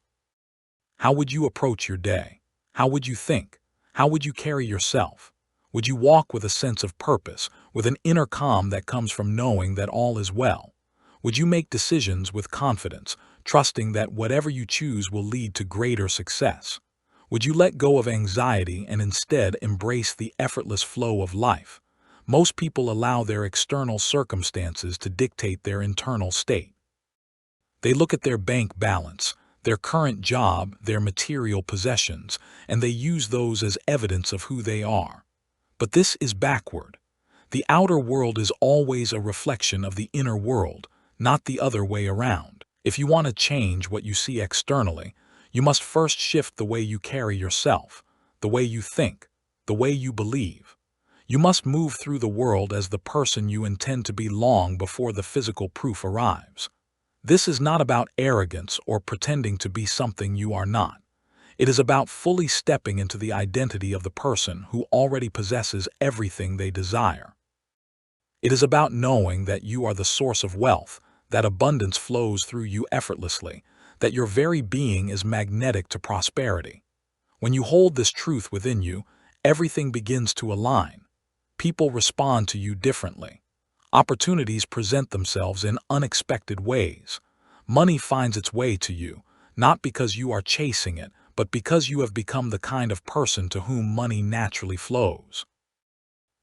S1: How would you approach your day? How would you think? How would you carry yourself? Would you walk with a sense of purpose, with an inner calm that comes from knowing that all is well? Would you make decisions with confidence, trusting that whatever you choose will lead to greater success? Would you let go of anxiety and instead embrace the effortless flow of life? Most people allow their external circumstances to dictate their internal state. They look at their bank balance, their current job, their material possessions, and they use those as evidence of who they are. But this is backward. The outer world is always a reflection of the inner world, not the other way around. If you want to change what you see externally, you must first shift the way you carry yourself, the way you think, the way you believe. You must move through the world as the person you intend to be long before the physical proof arrives. This is not about arrogance or pretending to be something you are not. It is about fully stepping into the identity of the person who already possesses everything they desire. It is about knowing that you are the source of wealth, that abundance flows through you effortlessly, that your very being is magnetic to prosperity. When you hold this truth within you, everything begins to align. People respond to you differently. Opportunities present themselves in unexpected ways. Money finds its way to you, not because you are chasing it, but because you have become the kind of person to whom money naturally flows.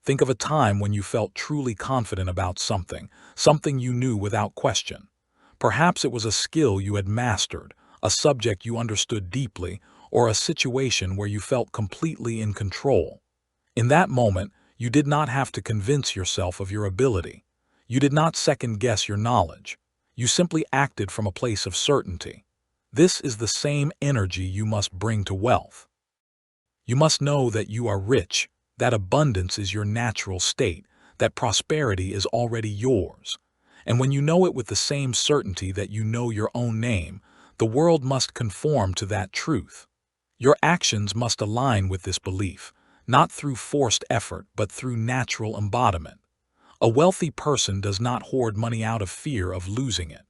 S1: Think of a time when you felt truly confident about something you knew without question. Perhaps it was a skill you had mastered, a subject you understood deeply, or a situation where you felt completely in control. In that moment, you did not have to convince yourself of your ability. You did not second-guess your knowledge. You simply acted from a place of certainty. This is the same energy you must bring to wealth. You must know that you are rich, that abundance is your natural state, that prosperity is already yours. And when you know it with the same certainty that you know your own name, the world must conform to that truth. Your actions must align with this belief, not through forced effort but through natural embodiment. A wealthy person does not hoard money out of fear of losing it.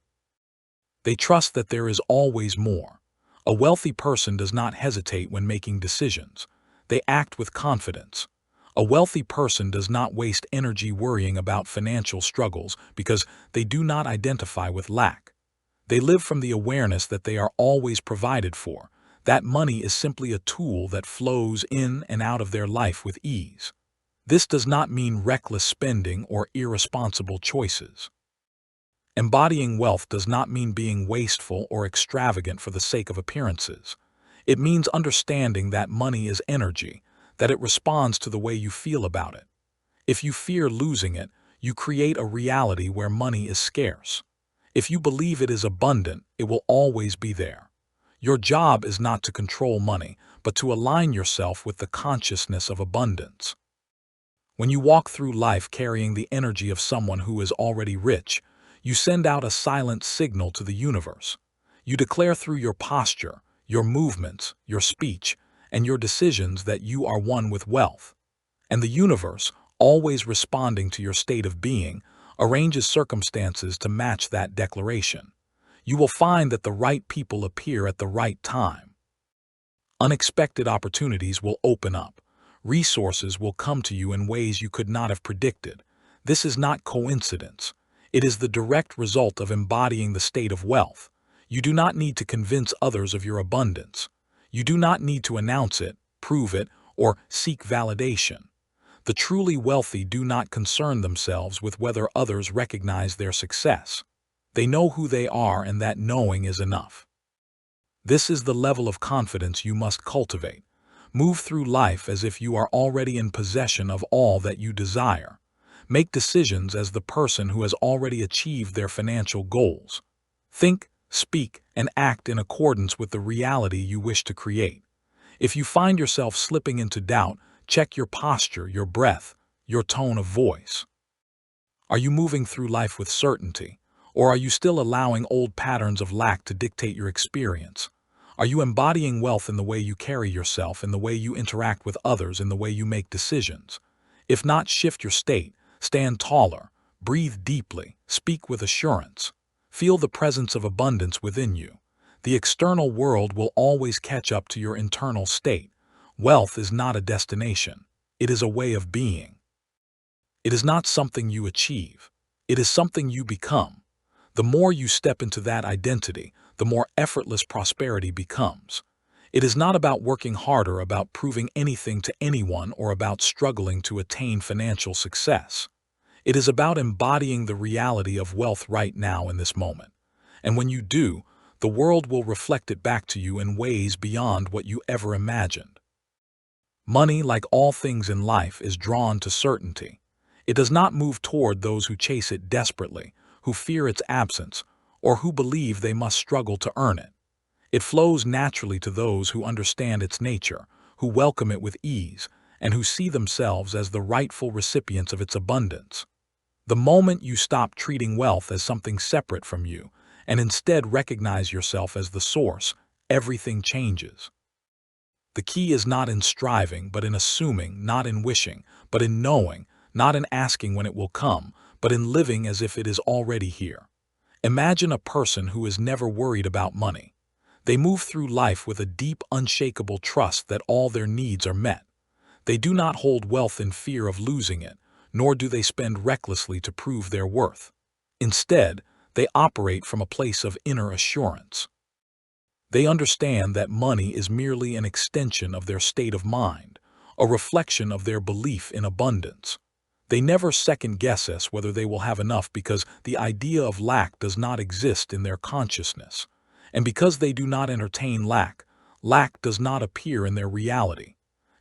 S1: They trust that there is always more. A wealthy person does not hesitate when making decisions. They act with confidence. A wealthy person does not waste energy worrying about financial struggles because they do not identify with lack. They live from the awareness that they are always provided for, that money is simply a tool that flows in and out of their life with ease. This does not mean reckless spending or irresponsible choices. Embodying wealth does not mean being wasteful or extravagant for the sake of appearances. It means understanding that money is energy, that it responds to the way you feel about it. If you fear losing it, you create a reality where money is scarce. If you believe it is abundant, it will always be there. Your job is not to control money, but to align yourself with the consciousness of abundance. When you walk through life carrying the energy of someone who is already rich, you send out a silent signal to the universe. You declare through your posture, your movements, your speech, and your decisions that you are one with wealth. And the universe, always responding to your state of being, arranges circumstances to match that declaration. You will find that the right people appear at the right time. Unexpected opportunities will open up. Resources will come to you in ways you could not have predicted. This is not coincidence. It is the direct result of embodying the state of wealth. You do not need to convince others of your abundance. You do not need to announce it, prove it, or seek validation. The truly wealthy do not concern themselves with whether others recognize their success. They know who they are, and that knowing is enough. This is the level of confidence you must cultivate. Move through life as if you are already in possession of all that you desire. Make decisions as the person who has already achieved their financial goals. Think, speak, and act in accordance with the reality you wish to create. If you find yourself slipping into doubt, check your posture, your breath, your tone of voice. Are you moving through life with certainty, or are you still allowing old patterns of lack to dictate your experience? Are you embodying wealth in the way you carry yourself, in the way you interact with others, in the way you make decisions? If not, shift your state, stand taller, breathe deeply, speak with assurance. Feel the presence of abundance within you. The external world will always catch up to your internal state. Wealth is not a destination. It is a way of being. It is not something you achieve. It is something you become. The more you step into that identity, the more effortless prosperity becomes. It is not about working harder, about proving anything to anyone, or about struggling to attain financial success. It is about embodying the reality of wealth right now in this moment. And when you do, the world will reflect it back to you in ways beyond what you ever imagined. Money, like all things in life, is drawn to certainty. It does not move toward those who chase it desperately, who fear its absence, or who believe they must struggle to earn it. It flows naturally to those who understand its nature, who welcome it with ease, and who see themselves as the rightful recipients of its abundance. The moment you stop treating wealth as something separate from you, and instead recognize yourself as the source, everything changes. The key is not in striving, but in assuming, not in wishing, but in knowing, not in asking when it will come, but in living as if it is already here. Imagine a person who is never worried about money. They move through life with a deep, unshakable trust that all their needs are met. They do not hold wealth in fear of losing it, nor do they spend recklessly to prove their worth. Instead, they operate from a place of inner assurance. They understand that money is merely an extension of their state of mind, a reflection of their belief in abundance. They never second-guess whether they will have enough, because the idea of lack does not exist in their consciousness. And because they do not entertain lack, lack does not appear in their reality.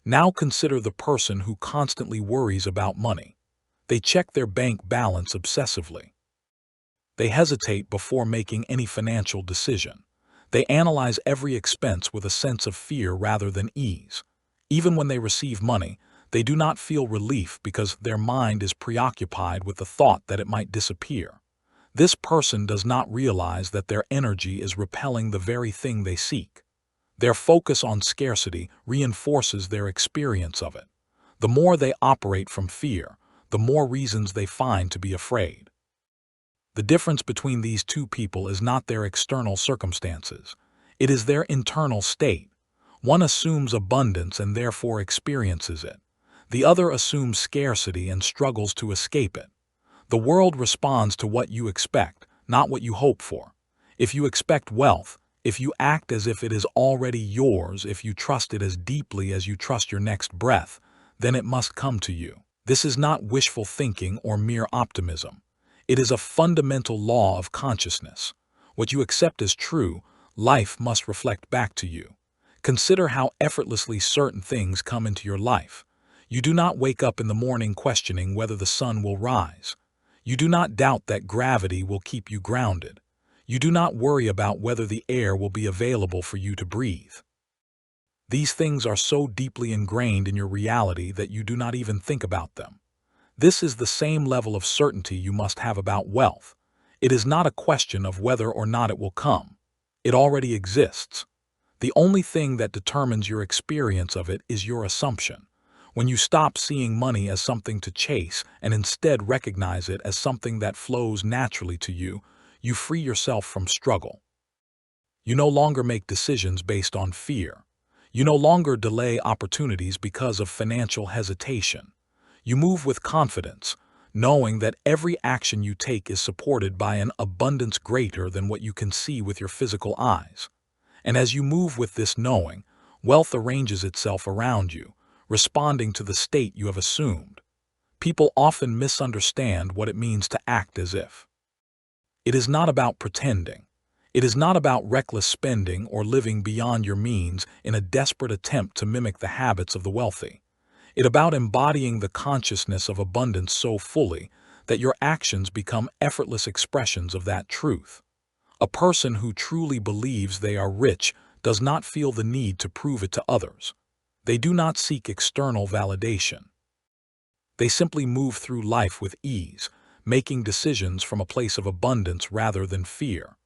S1: Now consider the person who constantly worries about money. They check their bank balance obsessively. They hesitate before making any financial decision. They analyze every expense with a sense of fear rather than ease. Even when they receive money, they do not feel relief because their mind is preoccupied with the thought that it might disappear. This person does not realize that their energy is repelling the very thing they seek. Their focus on scarcity reinforces their experience of it. The more they operate from fear, the more reasons they find to be afraid. The difference between these two people is not their external circumstances. It is their internal state. One assumes abundance and therefore experiences it. The other assumes scarcity and struggles to escape it. The world responds to what you expect, not what you hope for. If you expect wealth, if you act as if it is already yours, if you trust it as deeply as you trust your next breath, then it must come to you. This is not wishful thinking or mere optimism. It is a fundamental law of consciousness. What you accept as true, life must reflect back to you. Consider how effortlessly certain things come into your life. You do not wake up in the morning questioning whether the sun will rise. You do not doubt that gravity will keep you grounded. You do not worry about whether the air will be available for you to breathe. These things are so deeply ingrained in your reality that you do not even think about them. This is the same level of certainty you must have about wealth. It is not a question of whether or not it will come. It already exists. The only thing that determines your experience of it is your assumption. When you stop seeing money as something to chase and instead recognize it as something that flows naturally to you, you free yourself from struggle. You no longer make decisions based on fear. You no longer delay opportunities because of financial hesitation. You move with confidence, knowing that every action you take is supported by an abundance greater than what you can see with your physical eyes. And as you move with this knowing, wealth arranges itself around you, responding to the state you have assumed. People often misunderstand what it means to act as if. It is not about pretending. It is not about reckless spending or living beyond your means in a desperate attempt to mimic the habits of the wealthy. It is about embodying the consciousness of abundance so fully that your actions become effortless expressions of that truth. A person who truly believes they are rich does not feel the need to prove it to others. They do not seek external validation. They simply move through life with ease, making decisions from a place of abundance rather than fear.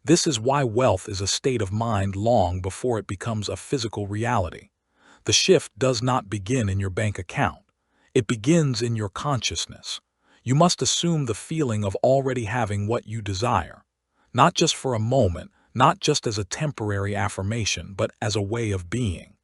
S1: This is why wealth is a state of mind long before it becomes a physical reality. The shift does not begin in your bank account. It begins in your consciousness. You must assume the feeling of already having what you desire, not just for a moment, not just as a temporary affirmation, but as a way of being.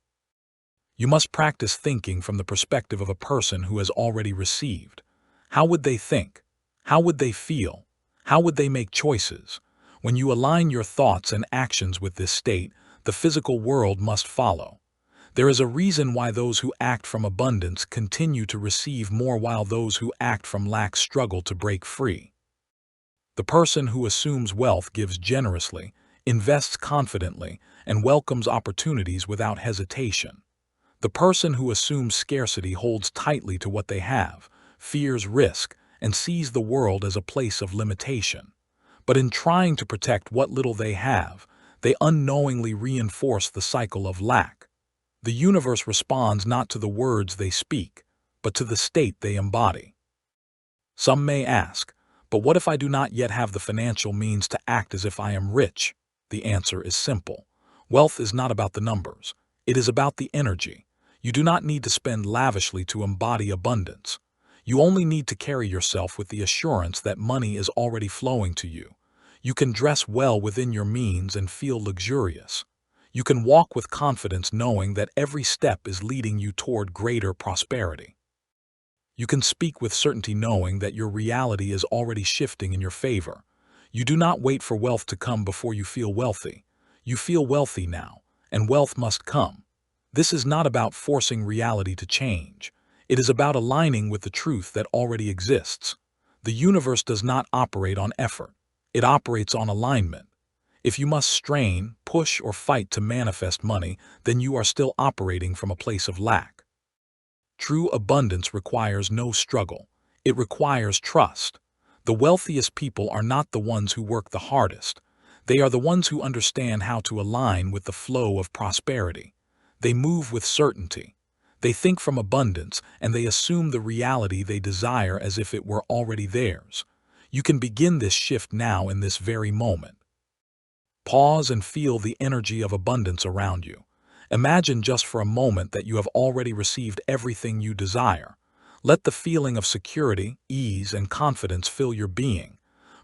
S1: You must practice thinking from the perspective of a person who has already received. How would they think? How would they feel? How would they make choices? When you align your thoughts and actions with this state, the physical world must follow. There is a reason why those who act from abundance continue to receive more while those who act from lack struggle to break free. The person who assumes wealth gives generously, invests confidently, and welcomes opportunities without hesitation. The person who assumes scarcity holds tightly to what they have, fears risk, and sees the world as a place of limitation. But in trying to protect what little they have, they unknowingly reinforce the cycle of lack. The universe responds not to the words they speak, but to the state they embody. Some may ask, but what if I do not yet have the financial means to act as if I am rich? The answer is simple. Wealth is not about the numbers. It is about the energy. You do not need to spend lavishly to embody abundance. You only need to carry yourself with the assurance that money is already flowing to you. You can dress well within your means and feel luxurious. You can walk with confidence knowing that every step is leading you toward greater prosperity. You can speak with certainty knowing that your reality is already shifting in your favor. You do not wait for wealth to come before you feel wealthy. You feel wealthy now, and wealth must come. This is not about forcing reality to change. It is about aligning with the truth that already exists. The universe does not operate on effort. It operates on alignment. If you must strain, push, or fight to manifest money, then you are still operating from a place of lack. True abundance requires no struggle. It requires trust. The wealthiest people are not the ones who work the hardest. They are the ones who understand how to align with the flow of prosperity. They move with certainty. They think from abundance, and they assume the reality they desire as if it were already theirs. You can begin this shift now in this very moment. Pause and feel the energy of abundance around you. Imagine just for a moment that you have already received everything you desire. Let the feeling of security, ease, and confidence fill your being.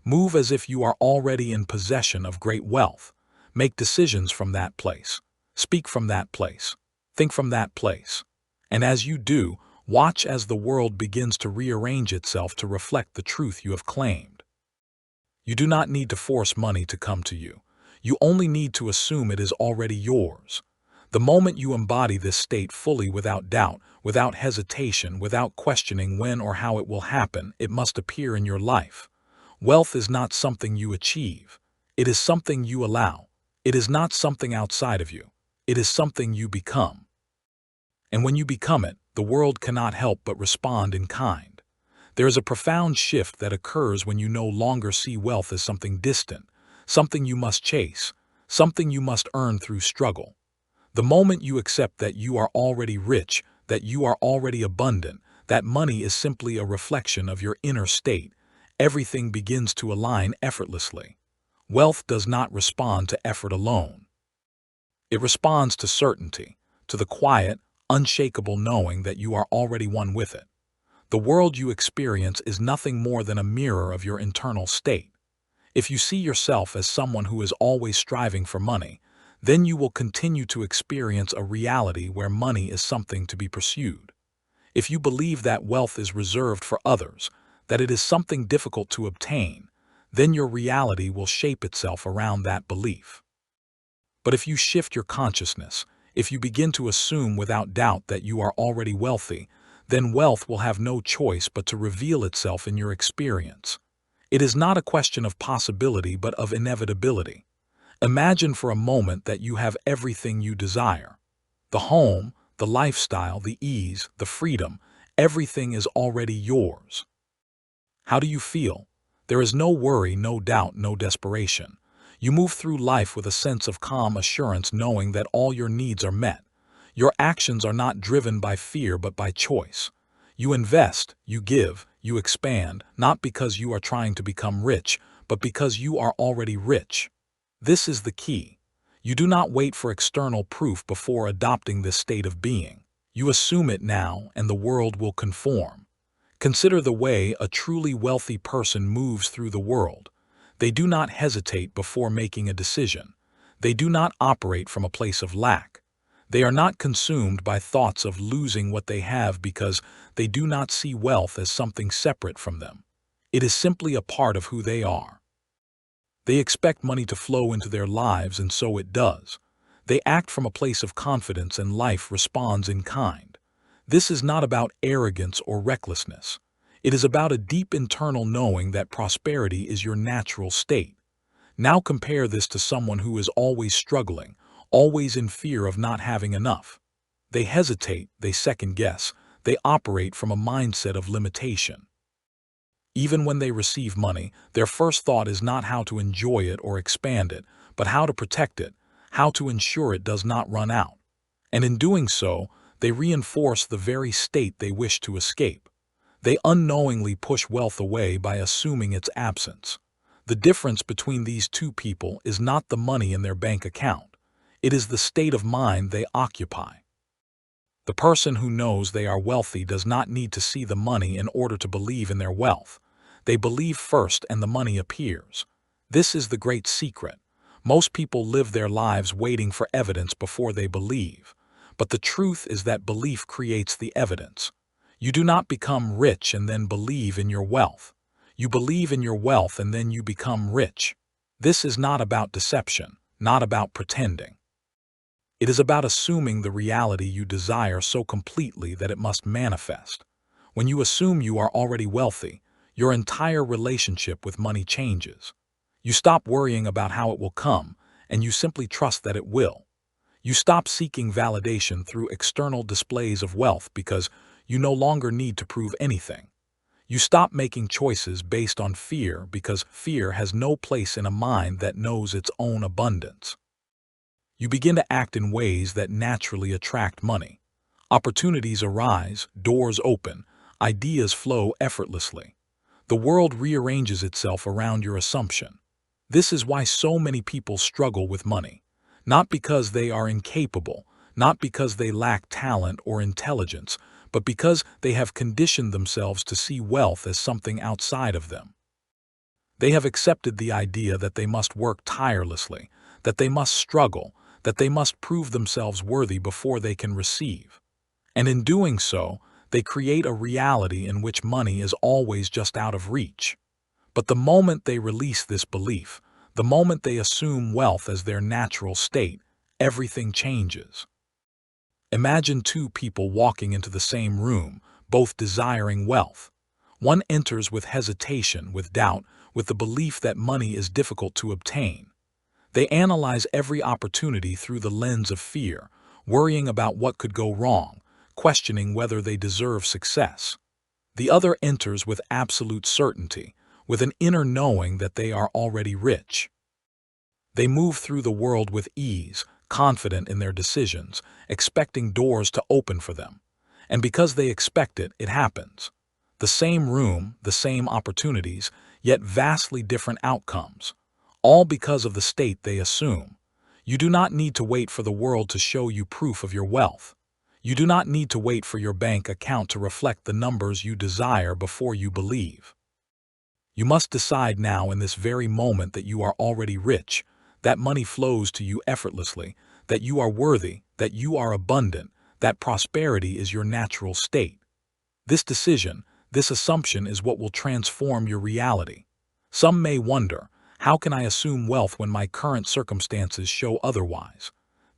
S1: Move as if you are already in possession of great wealth. Make decisions from that place. Speak from that place. Think from that place. And as you do, watch as the world begins to rearrange itself to reflect the truth you have claimed. You do not need to force money to come to you. You only need to assume it is already yours. The moment you embody this state fully without doubt, without hesitation, without questioning when or how it will happen, it must appear in your life. Wealth is not something you achieve. It is something you allow. It is not something outside of you. It is something you become. And when you become it, the world cannot help but respond in kind. There is a profound shift that occurs when you no longer see wealth as something distant, something you must chase, something you must earn through struggle. The moment you accept that you are already rich, that you are already abundant, that money is simply a reflection of your inner state, everything begins to align effortlessly. Wealth does not respond to effort alone. It responds to certainty, to the quiet, unshakable knowing that you are already one with it. The world you experience is nothing more than a mirror of your internal state. If you see yourself as someone who is always striving for money, then you will continue to experience a reality where money is something to be pursued. If you believe that wealth is reserved for others, that it is something difficult to obtain, then your reality will shape itself around that belief. But if you shift your consciousness, If you begin to assume without doubt that you are already wealthy, then wealth will have no choice but to reveal itself in your experience. It is not a question of possibility but of inevitability. Imagine for a moment that you have everything you desire. The home, the lifestyle, the ease, the freedom, everything is already yours. How do you feel? There is no worry, no doubt, no desperation. You move through life with a sense of calm assurance, knowing that all your needs are met. Your actions are not driven by fear but by choice. You invest, you give, you expand, not because you are trying to become rich, but because you are already rich. This is the key. You do not wait for external proof before adopting this state of being. You assume it now, and the world will conform. Consider the way a truly wealthy person moves through the world. They do not hesitate before making a decision. They do not operate from a place of lack. They are not consumed by thoughts of losing what they have because they do not see wealth as something separate from them. It is simply a part of who they are. They expect money to flow into their lives, and so it does. They act from a place of confidence, and life responds in kind. This is not about arrogance or recklessness. It is about a deep internal knowing that prosperity is your natural state. Now compare this to someone who is always struggling, always in fear of not having enough. They hesitate, they second-guess, they operate from a mindset of limitation. Even when they receive money, their first thought is not how to enjoy it or expand it, but how to protect it, how to ensure it does not run out. And in doing so, they reinforce the very state they wish to escape. They unknowingly push wealth away by assuming its absence. The difference between these two people is not the money in their bank account. It is the state of mind they occupy. The person who knows they are wealthy does not need to see the money in order to believe in their wealth. They believe first and the money appears. This is the great secret. Most people live their lives waiting for evidence before they believe. But the truth is that belief creates the evidence. You do not become rich and then believe in your wealth. You believe in your wealth and then you become rich. This is not about deception, not about pretending. It is about assuming the reality you desire so completely that it must manifest. When you assume you are already wealthy, your entire relationship with money changes. You stop worrying about how it will come, and you simply trust that it will. You stop seeking validation through external displays of wealth because you no longer need to prove anything. You stop making choices based on fear because fear has no place in a mind that knows its own abundance. You begin to act in ways that naturally attract money. Opportunities arise, doors open, ideas flow effortlessly. The world rearranges itself around your assumption. This is why so many people struggle with money. Not because they are incapable, not because they lack talent or intelligence, but because they have conditioned themselves to see wealth as something outside of them. They have accepted the idea that they must work tirelessly, that they must struggle, that they must prove themselves worthy before they can receive. And in doing so, they create a reality in which money is always just out of reach. But the moment they release this belief, the moment they assume wealth as their natural state, everything changes. Imagine two people walking into the same room, both desiring wealth. One enters with hesitation, with doubt, with the belief that money is difficult to obtain. They analyze every opportunity through the lens of fear, worrying about what could go wrong, questioning whether they deserve success. The other enters with absolute certainty, with an inner knowing that they are already rich. They move through the world with ease, confident in their decisions, expecting doors to open for them. And because they expect it, it happens. The same room, the same opportunities, yet vastly different outcomes. All because of the state they assume. You do not need to wait for the world to show you proof of your wealth. You do not need to wait for your bank account to reflect the numbers you desire before you believe. You must decide now in this very moment that you are already rich, that money flows to you effortlessly, that you are worthy, that you are abundant, that prosperity is your natural state. This decision, this assumption is what will transform your reality. Some may wonder, how can I assume wealth when my current circumstances show otherwise?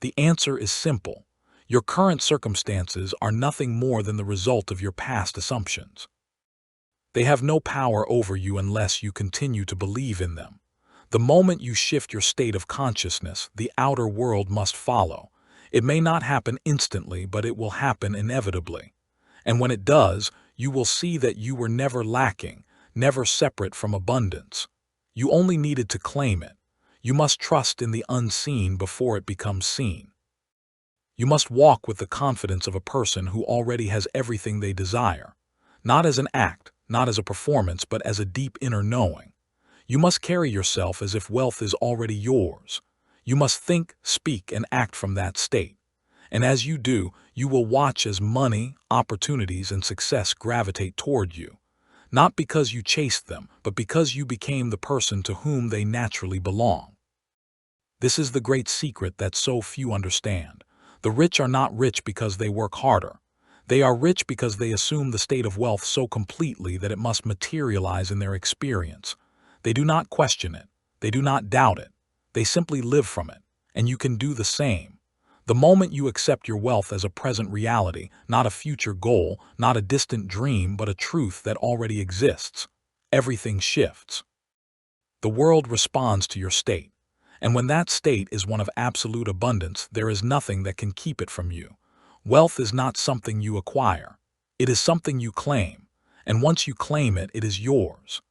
S1: The answer is simple. Your current circumstances are nothing more than the result of your past assumptions. They have no power over you unless you continue to believe in them. The moment you shift your state of consciousness, the outer world must follow. It may not happen instantly, but it will happen inevitably. And when it does, you will see that you were never lacking, never separate from abundance. You only needed to claim it. You must trust in the unseen before it becomes seen. You must walk with the confidence of a person who already has everything they desire, not as an act, not as a performance, but as a deep inner knowing. You must carry yourself as if wealth is already yours. You must think, speak, and act from that state. And as you do, you will watch as money, opportunities, and success gravitate toward you, not because you chased them, but because you became the person to whom they naturally belong. This is the great secret that so few understand. The rich are not rich because they work harder. They are rich because they assume the state of wealth so completely that it must materialize in their experience. They do not question it. They do not doubt it. They simply live from it, and you can do the same. The moment you accept your wealth as a present reality, not a future goal, not a distant dream, but a truth that already exists, everything shifts. The world responds to your state. And when that state is one of absolute abundance, there is nothing that can keep it from you. Wealth is not something you acquire. It is something you claim. And once you claim it, it is yours.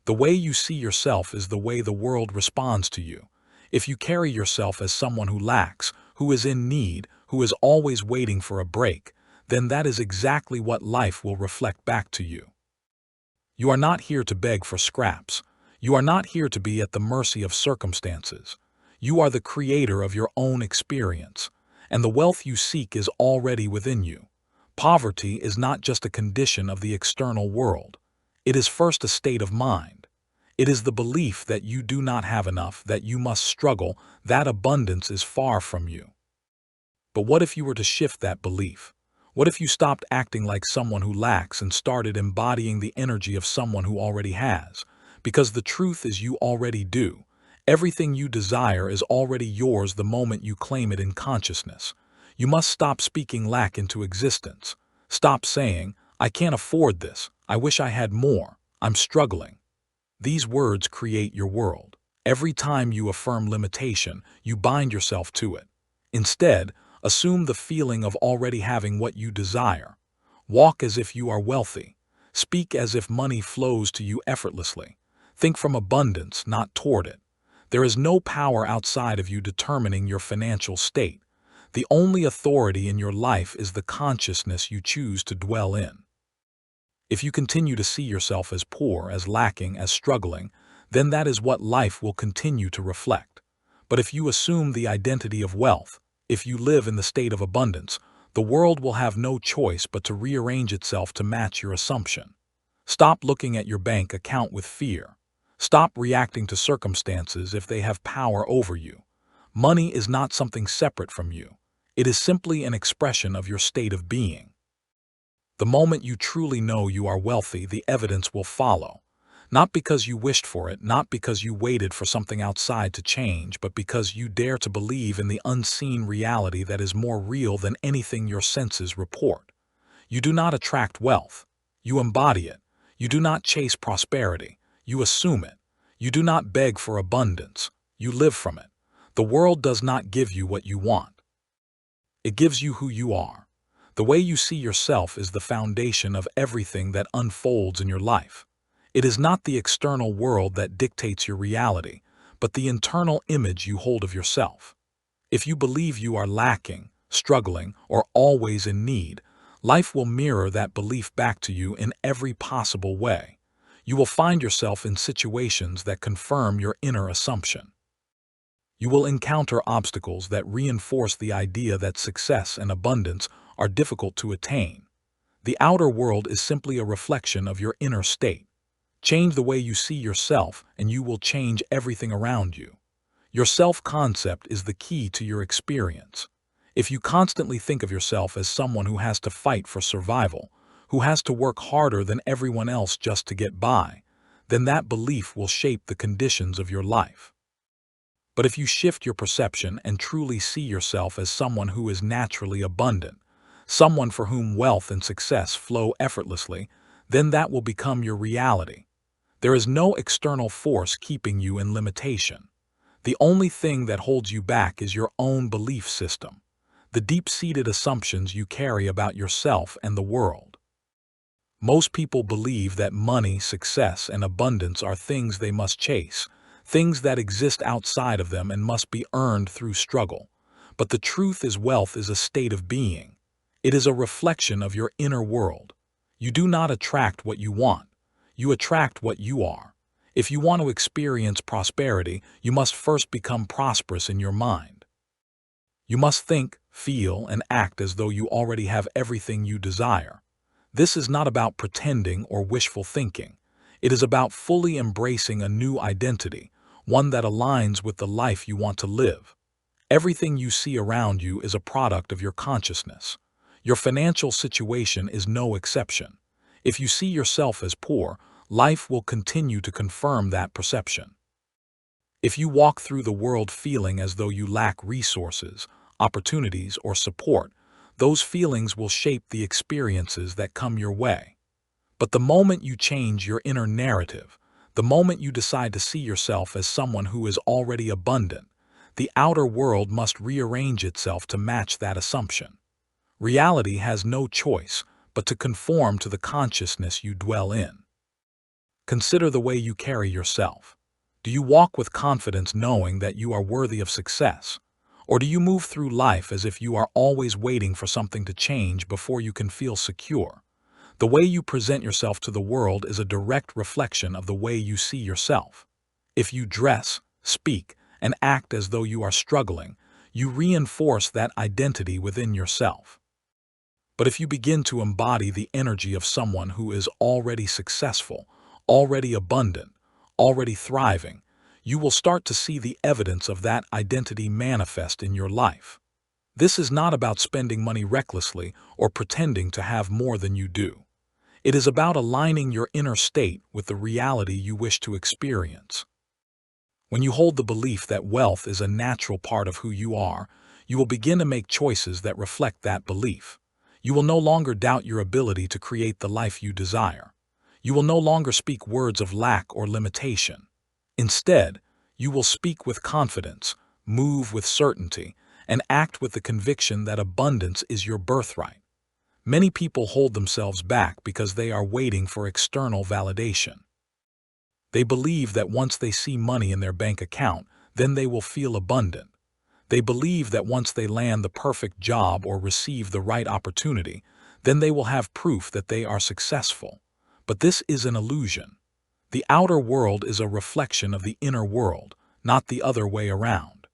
S1: The way you see yourself is the way the world responds to you. If you carry yourself as someone who lacks, who is in need, who is always waiting for a break, then that is exactly what life will reflect back to you. You are not here to beg for scraps. You are not here to be at the mercy of circumstances. You are the creator of your own experience, and the wealth you seek is already within you. Poverty is not just a condition of the external world. It is first a state of mind. It is the belief that you do not have enough, that you must struggle, that abundance is far from you. But what if you were to shift that belief? What if you stopped acting like someone who lacks and started embodying the energy of someone who already has? Because the truth is you already do. Everything you desire is already yours the moment you claim it in consciousness. You must stop speaking lack into existence. Stop saying, "I can't afford this. I wish I had more. I'm struggling." These words create your world. Every time you affirm limitation, you bind yourself to it. Instead, assume the feeling of already having what you desire. Walk as if you are wealthy. Speak as if money flows to you effortlessly. Think from abundance, not toward it. There is no power outside of you determining your financial state. The only authority in your life is the consciousness you choose to dwell in. If you continue to see yourself as poor, as lacking, as struggling, then that is what life will continue to reflect. But if you assume the identity of wealth, if you live in the state of abundance, the world will have no choice but to rearrange itself to match your assumption. Stop looking at your bank account with fear. Stop reacting to circumstances if they have power over you. Money is not something separate from you. It is simply an expression of your state of being. The moment you truly know you are wealthy, the evidence will follow. Not because you wished for it, not because you waited for something outside to change, but because you dare to believe in the unseen reality that is more real than anything your senses report. You do not attract wealth. You embody it. You do not chase prosperity. You assume it. You do not beg for abundance. You live from it. The world does not give you what you want. It gives you who you are. The way you see yourself is the foundation of everything that unfolds in your life. It is not the external world that dictates your reality, but the internal image you hold of yourself. If you believe you are lacking, struggling, or always in need, life will mirror that belief back to you in every possible way. You will find yourself in situations that confirm your inner assumption. You will encounter obstacles that reinforce the idea that success and abundance are difficult to attain. The outer world is simply a reflection of your inner state. Change the way you see yourself, and you will change everything around you. Your self-concept is the key to your experience. If you constantly think of yourself as someone who has to fight for survival, who has to work harder than everyone else just to get by, then that belief will shape the conditions of your life. But if you shift your perception and truly see yourself as someone who is naturally abundant, someone for whom wealth and success flow effortlessly, then that will become your reality. There is no external force keeping you in limitation. The only thing that holds you back is your own belief system, the deep-seated assumptions you carry about yourself and the world. Most people believe that money, success, and abundance are things they must chase, things that exist outside of them and must be earned through struggle. But the truth is, wealth is a state of being. It is a reflection of your inner world. You do not attract what you want. You attract what you are. If you want to experience prosperity, you must first become prosperous in your mind. You must think, feel, and act as though you already have everything you desire. This is not about pretending or wishful thinking. It is about fully embracing a new identity, one that aligns with the life you want to live. Everything you see around you is a product of your consciousness. Your financial situation is no exception. If you see yourself as poor, life will continue to confirm that perception. If you walk through the world feeling as though you lack resources, opportunities, or support, those feelings will shape the experiences that come your way. But the moment you change your inner narrative, the moment you decide to see yourself as someone who is already abundant, the outer world must rearrange itself to match that assumption. Reality has no choice but to conform to the consciousness you dwell in. Consider the way you carry yourself. Do you walk with confidence knowing that you are worthy of success? Or do you move through life as if you are always waiting for something to change before you can feel secure? The way you present yourself to the world is a direct reflection of the way you see yourself. If you dress, speak, and act as though you are struggling, you reinforce that identity within yourself. But if you begin to embody the energy of someone who is already successful, already abundant, already thriving, you will start to see the evidence of that identity manifest in your life. This is not about spending money recklessly or pretending to have more than you do. It is about aligning your inner state with the reality you wish to experience. When you hold the belief that wealth is a natural part of who you are, you will begin to make choices that reflect that belief. You will no longer doubt your ability to create the life you desire. You will no longer speak words of lack or limitation. Instead, you will speak with confidence, move with certainty, and act with the conviction that abundance is your birthright. Many people hold themselves back because they are waiting for external validation. They believe that once they see money in their bank account, then they will feel abundant. They believe that once they land the perfect job or receive the right opportunity, then they will have proof that they are successful. But this is an illusion. The outer world is a reflection of the inner world, not the other way around.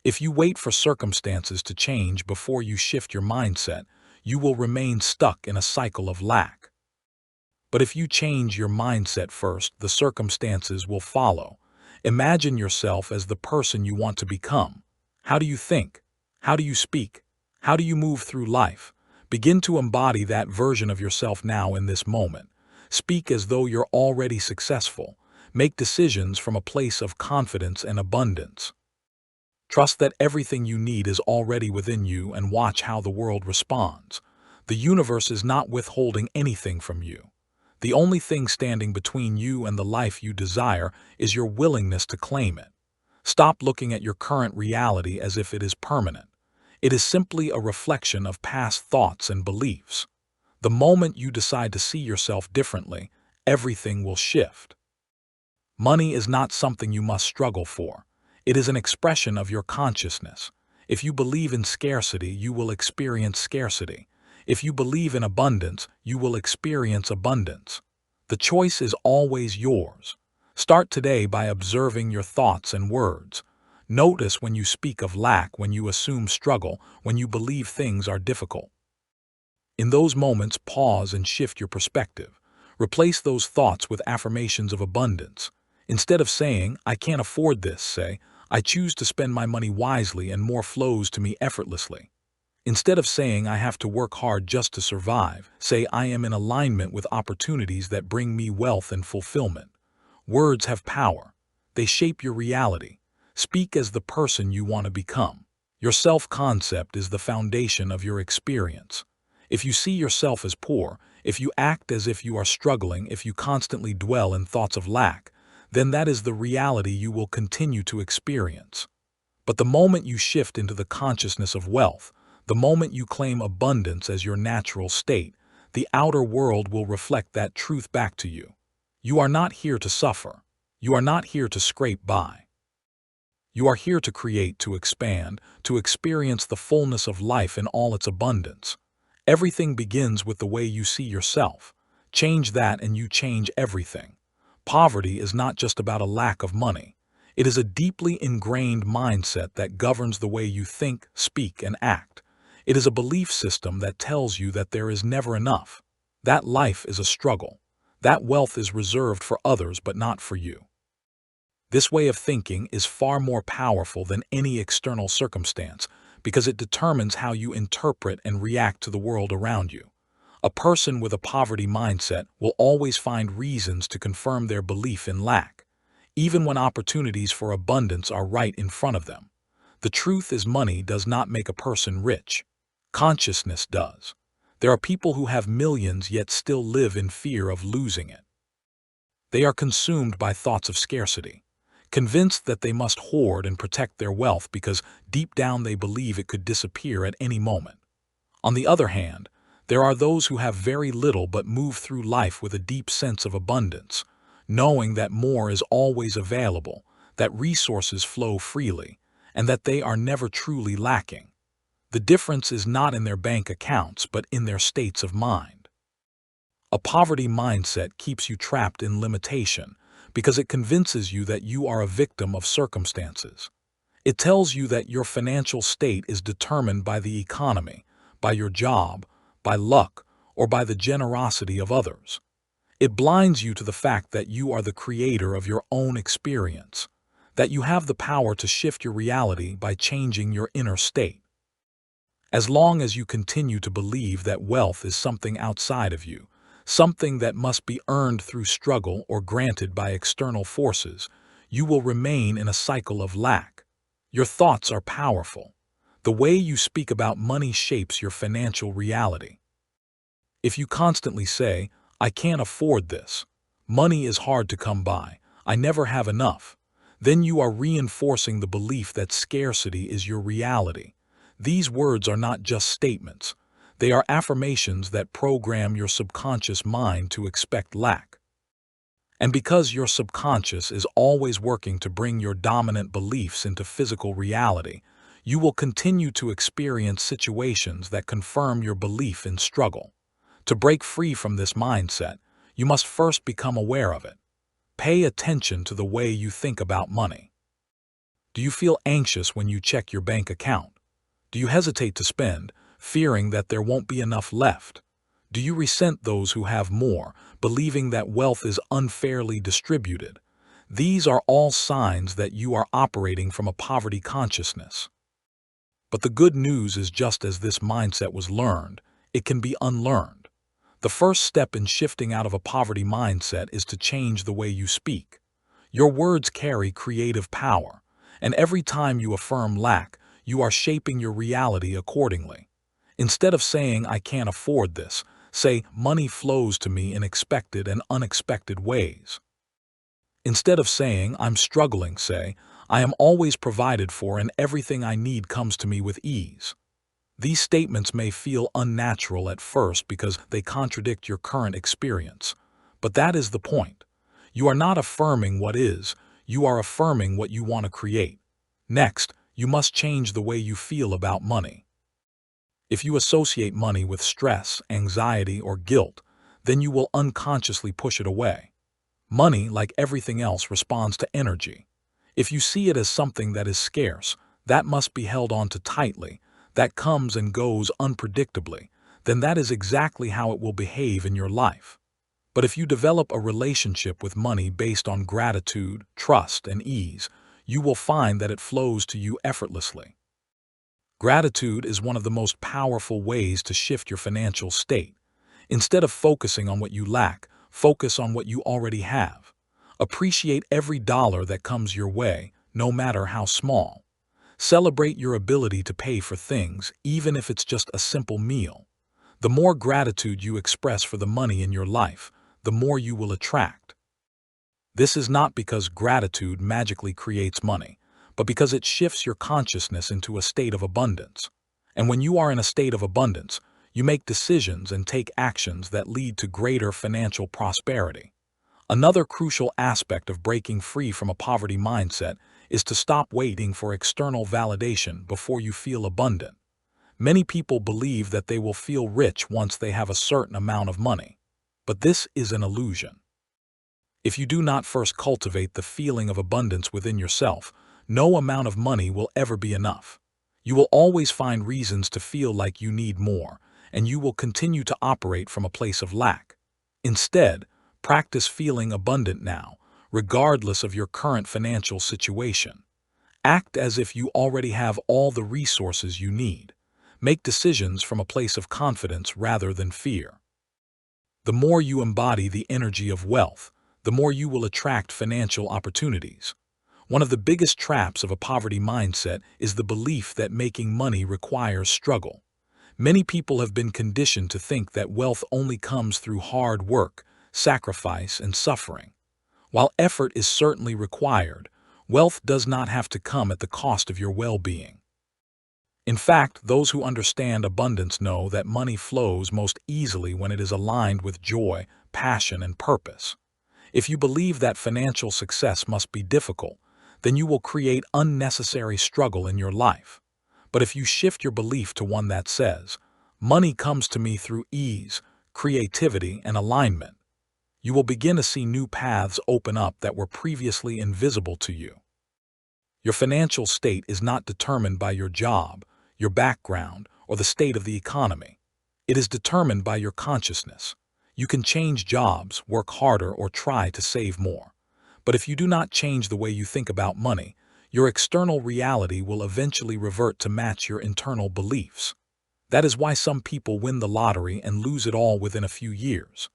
S1: If you wait for circumstances to change before you shift your mindset, you will remain stuck in a cycle of lack. But if you change your mindset first, the circumstances will follow. Imagine yourself as the person you want to become. How do you think? How do you speak? How do you move through life? Begin to embody that version of yourself now in this moment. Speak as though you're already successful. Make decisions from a place of confidence and abundance. Trust that everything you need is already within you and watch how the world responds. The universe is not withholding anything from you. The only thing standing between you and the life you desire is your willingness to claim it. Stop looking at your current reality as if it is permanent. It is simply a reflection of past thoughts and beliefs. The moment you decide to see yourself differently, everything will shift. Money is not something you must struggle for. It is an expression of your consciousness. If you believe in scarcity, you will experience scarcity. If you believe in abundance, you will experience abundance. The choice is always yours. Start today by observing your thoughts and words. Notice when you speak of lack, when you assume struggle, when you believe things are difficult. In those moments, pause and shift your perspective. Replace those thoughts with affirmations of abundance. Instead of saying, "I can't afford this," say, "I choose to spend my money wisely and more flows to me effortlessly." Instead of saying, "I have to work hard just to survive," say, "I am in alignment with opportunities that bring me wealth and fulfillment." Words have power. They shape your reality. Speak as the person you want to become. Your self-concept is the foundation of your experience. If you see yourself as poor, if you act as if you are struggling, if you constantly dwell in thoughts of lack, then that is the reality you will continue to experience. But the moment you shift into the consciousness of wealth, the moment you claim abundance as your natural state, the outer world will reflect that truth back to you. You are not here to suffer. You are not here to scrape by. You are here to create, to expand, to experience the fullness of life in all its abundance. Everything begins with the way you see yourself. Change that and you change everything. Poverty is not just about a lack of money. It is a deeply ingrained mindset that governs the way you think, speak, and act. It is a belief system that tells you that there is never enough, that life is a struggle, that wealth is reserved for others but not for you. This way of thinking is far more powerful than any external circumstance because it determines how you interpret and react to the world around you. A person with a poverty mindset will always find reasons to confirm their belief in lack, even when opportunities for abundance are right in front of them. The truth is, money does not make a person rich. Consciousness does. There are people who have millions yet still live in fear of losing it. They are consumed by thoughts of scarcity, convinced that they must hoard and protect their wealth because deep down they believe it could disappear at any moment. On the other hand, there are those who have very little but move through life with a deep sense of abundance, knowing that more is always available, that resources flow freely, and that they are never truly lacking. The difference is not in their bank accounts but in their states of mind. A poverty mindset keeps you trapped in limitation because it convinces you that you are a victim of circumstances. It tells you that your financial state is determined by the economy, by your job, by luck, or by the generosity of others. It blinds you to the fact that you are the creator of your own experience, that you have the power to shift your reality by changing your inner state. As long as you continue to believe that wealth is something outside of you, something that must be earned through struggle or granted by external forces, you will remain in a cycle of lack. Your thoughts are powerful. The way you speak about money shapes your financial reality. If you constantly say, "I can't afford this," "Money is hard to come by," "I never have enough," then you are reinforcing the belief that scarcity is your reality. These words are not just statements. They are affirmations that program your subconscious mind to expect lack. And because your subconscious is always working to bring your dominant beliefs into physical reality, you will continue to experience situations that confirm your belief in struggle. To break free from this mindset, you must first become aware of it. Pay attention to the way you think about money. Do you feel anxious when you check your bank account? Do you hesitate to spend, fearing that there won't be enough left? Do you resent those who have more, believing that wealth is unfairly distributed? These are all signs that you are operating from a poverty consciousness. But the good news is, just as this mindset was learned, it can be unlearned. The first step in shifting out of a poverty mindset is to change the way you speak. Your words carry creative power, and every time you affirm lack, you are shaping your reality accordingly. Instead of saying, "I can't afford this," say, "Money flows to me in expected and unexpected ways." Instead of saying, "I'm struggling," say, "I am always provided for and everything I need comes to me with ease." These statements may feel unnatural at first because they contradict your current experience, but that is the point. You are not affirming what is, you are affirming what you want to create. Next, you must change the way you feel about money. If you associate money with stress, anxiety, or guilt, then you will unconsciously push it away. Money, like everything else, responds to energy. If you see it as something that is scarce, that must be held on to tightly, that comes and goes unpredictably, then that is exactly how it will behave in your life. But if you develop a relationship with money based on gratitude, trust, and ease, you will find that it flows to you effortlessly. Gratitude is one of the most powerful ways to shift your financial state. Instead of focusing on what you lack, focus on what you already have. Appreciate every dollar that comes your way, no matter how small. Celebrate your ability to pay for things, even if it's just a simple meal. The more gratitude you express for the money in your life, the more you will attract. This is not because gratitude magically creates money, but because it shifts your consciousness into a state of abundance. And when you are in a state of abundance, you make decisions and take actions that lead to greater financial prosperity. Another crucial aspect of breaking free from a poverty mindset is to stop waiting for external validation before you feel abundant. Many people believe that they will feel rich once they have a certain amount of money, but this is an illusion. If you do not first cultivate the feeling of abundance within yourself, no amount of money will ever be enough. You will always find reasons to feel like you need more, and you will continue to operate from a place of lack. Instead, practice feeling abundant now, regardless of your current financial situation. Act as if you already have all the resources you need. Make decisions from a place of confidence rather than fear. The more you embody the energy of wealth, the more you will attract financial opportunities. One of the biggest traps of a poverty mindset is the belief that making money requires struggle. Many people have been conditioned to think that wealth only comes through hard work, sacrifice, and suffering. While effort is certainly required, wealth does not have to come at the cost of your well-being. In fact, those who understand abundance know that money flows most easily when it is aligned with joy, passion, and purpose. If you believe that financial success must be difficult, then you will create unnecessary struggle in your life. But if you shift your belief to one that says, "Money comes to me through ease, creativity, and alignment," you will begin to see new paths open up that were previously invisible to you. Your financial state is not determined by your job, your background, or the state of the economy. It is determined by your consciousness. You can change jobs, work harder, or try to save more. But if you do not change the way you think about money, your external reality will eventually revert to match your internal beliefs. That is why some people win the lottery and lose it all within a few years.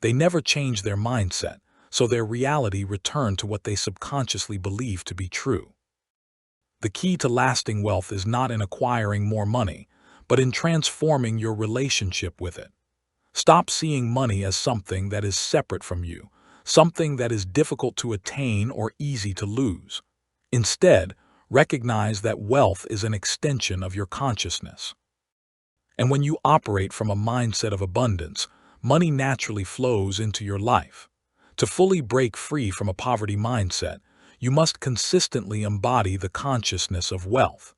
S1: They never change their mindset, so their reality returned to what they subconsciously believe to be true. The key to lasting wealth is not in acquiring more money, but in transforming your relationship with it. Stop seeing money as something that is separate from you, something that is difficult to attain or easy to lose. Instead, recognize that wealth is an extension of your consciousness. And when you operate from a mindset of abundance, money naturally flows into your life. To fully break free from a poverty mindset, you must consistently embody the consciousness of wealth.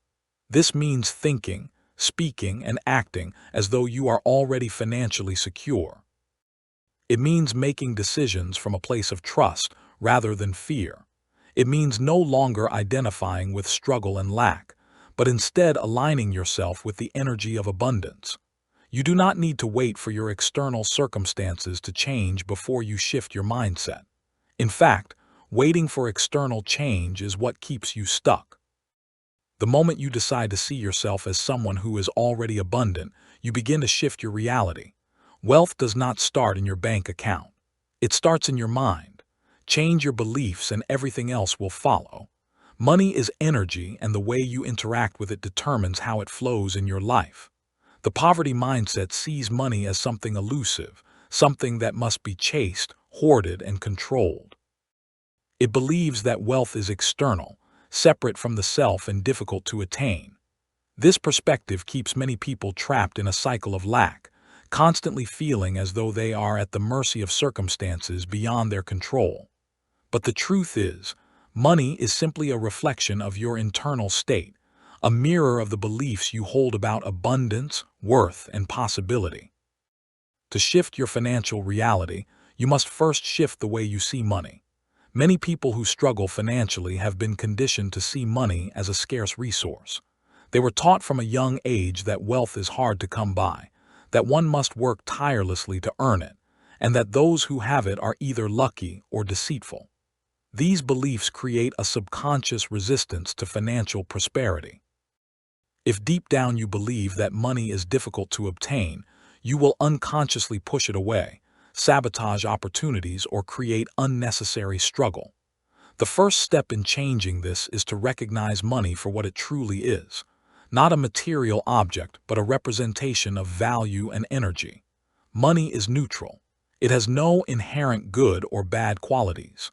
S1: This means thinking, speaking, and acting as though you are already financially secure. It means making decisions from a place of trust rather than fear. It means no longer identifying with struggle and lack, but instead aligning yourself with the energy of abundance. You do not need to wait for your external circumstances to change before you shift your mindset. In fact, waiting for external change is what keeps you stuck. The moment you decide to see yourself as someone who is already abundant, you begin to shift your reality. Wealth does not start in your bank account. It starts in your mind. Change your beliefs and everything else will follow. Money is energy, and the way you interact with it determines how it flows in your life. The poverty mindset sees money as something elusive, something that must be chased, hoarded, and controlled. It believes that wealth is external, separate from the self, and difficult to attain. This perspective keeps many people trapped in a cycle of lack, constantly feeling as though they are at the mercy of circumstances beyond their control. But the truth is, money is simply a reflection of your internal state, a mirror of the beliefs you hold about abundance, worth, and possibility. To shift your financial reality, you must first shift the way you see money. Many people who struggle financially have been conditioned to see money as a scarce resource. They were taught from a young age that wealth is hard to come by, that one must work tirelessly to earn it, and that those who have it are either lucky or deceitful. These beliefs create a subconscious resistance to financial prosperity. If deep down you believe that money is difficult to obtain, you will unconsciously push it away, sabotage opportunities, or create unnecessary struggle. The first step in changing this is to recognize money for what it truly is. Not a material object, but a representation of value and energy. Money is neutral. It has no inherent good or bad qualities.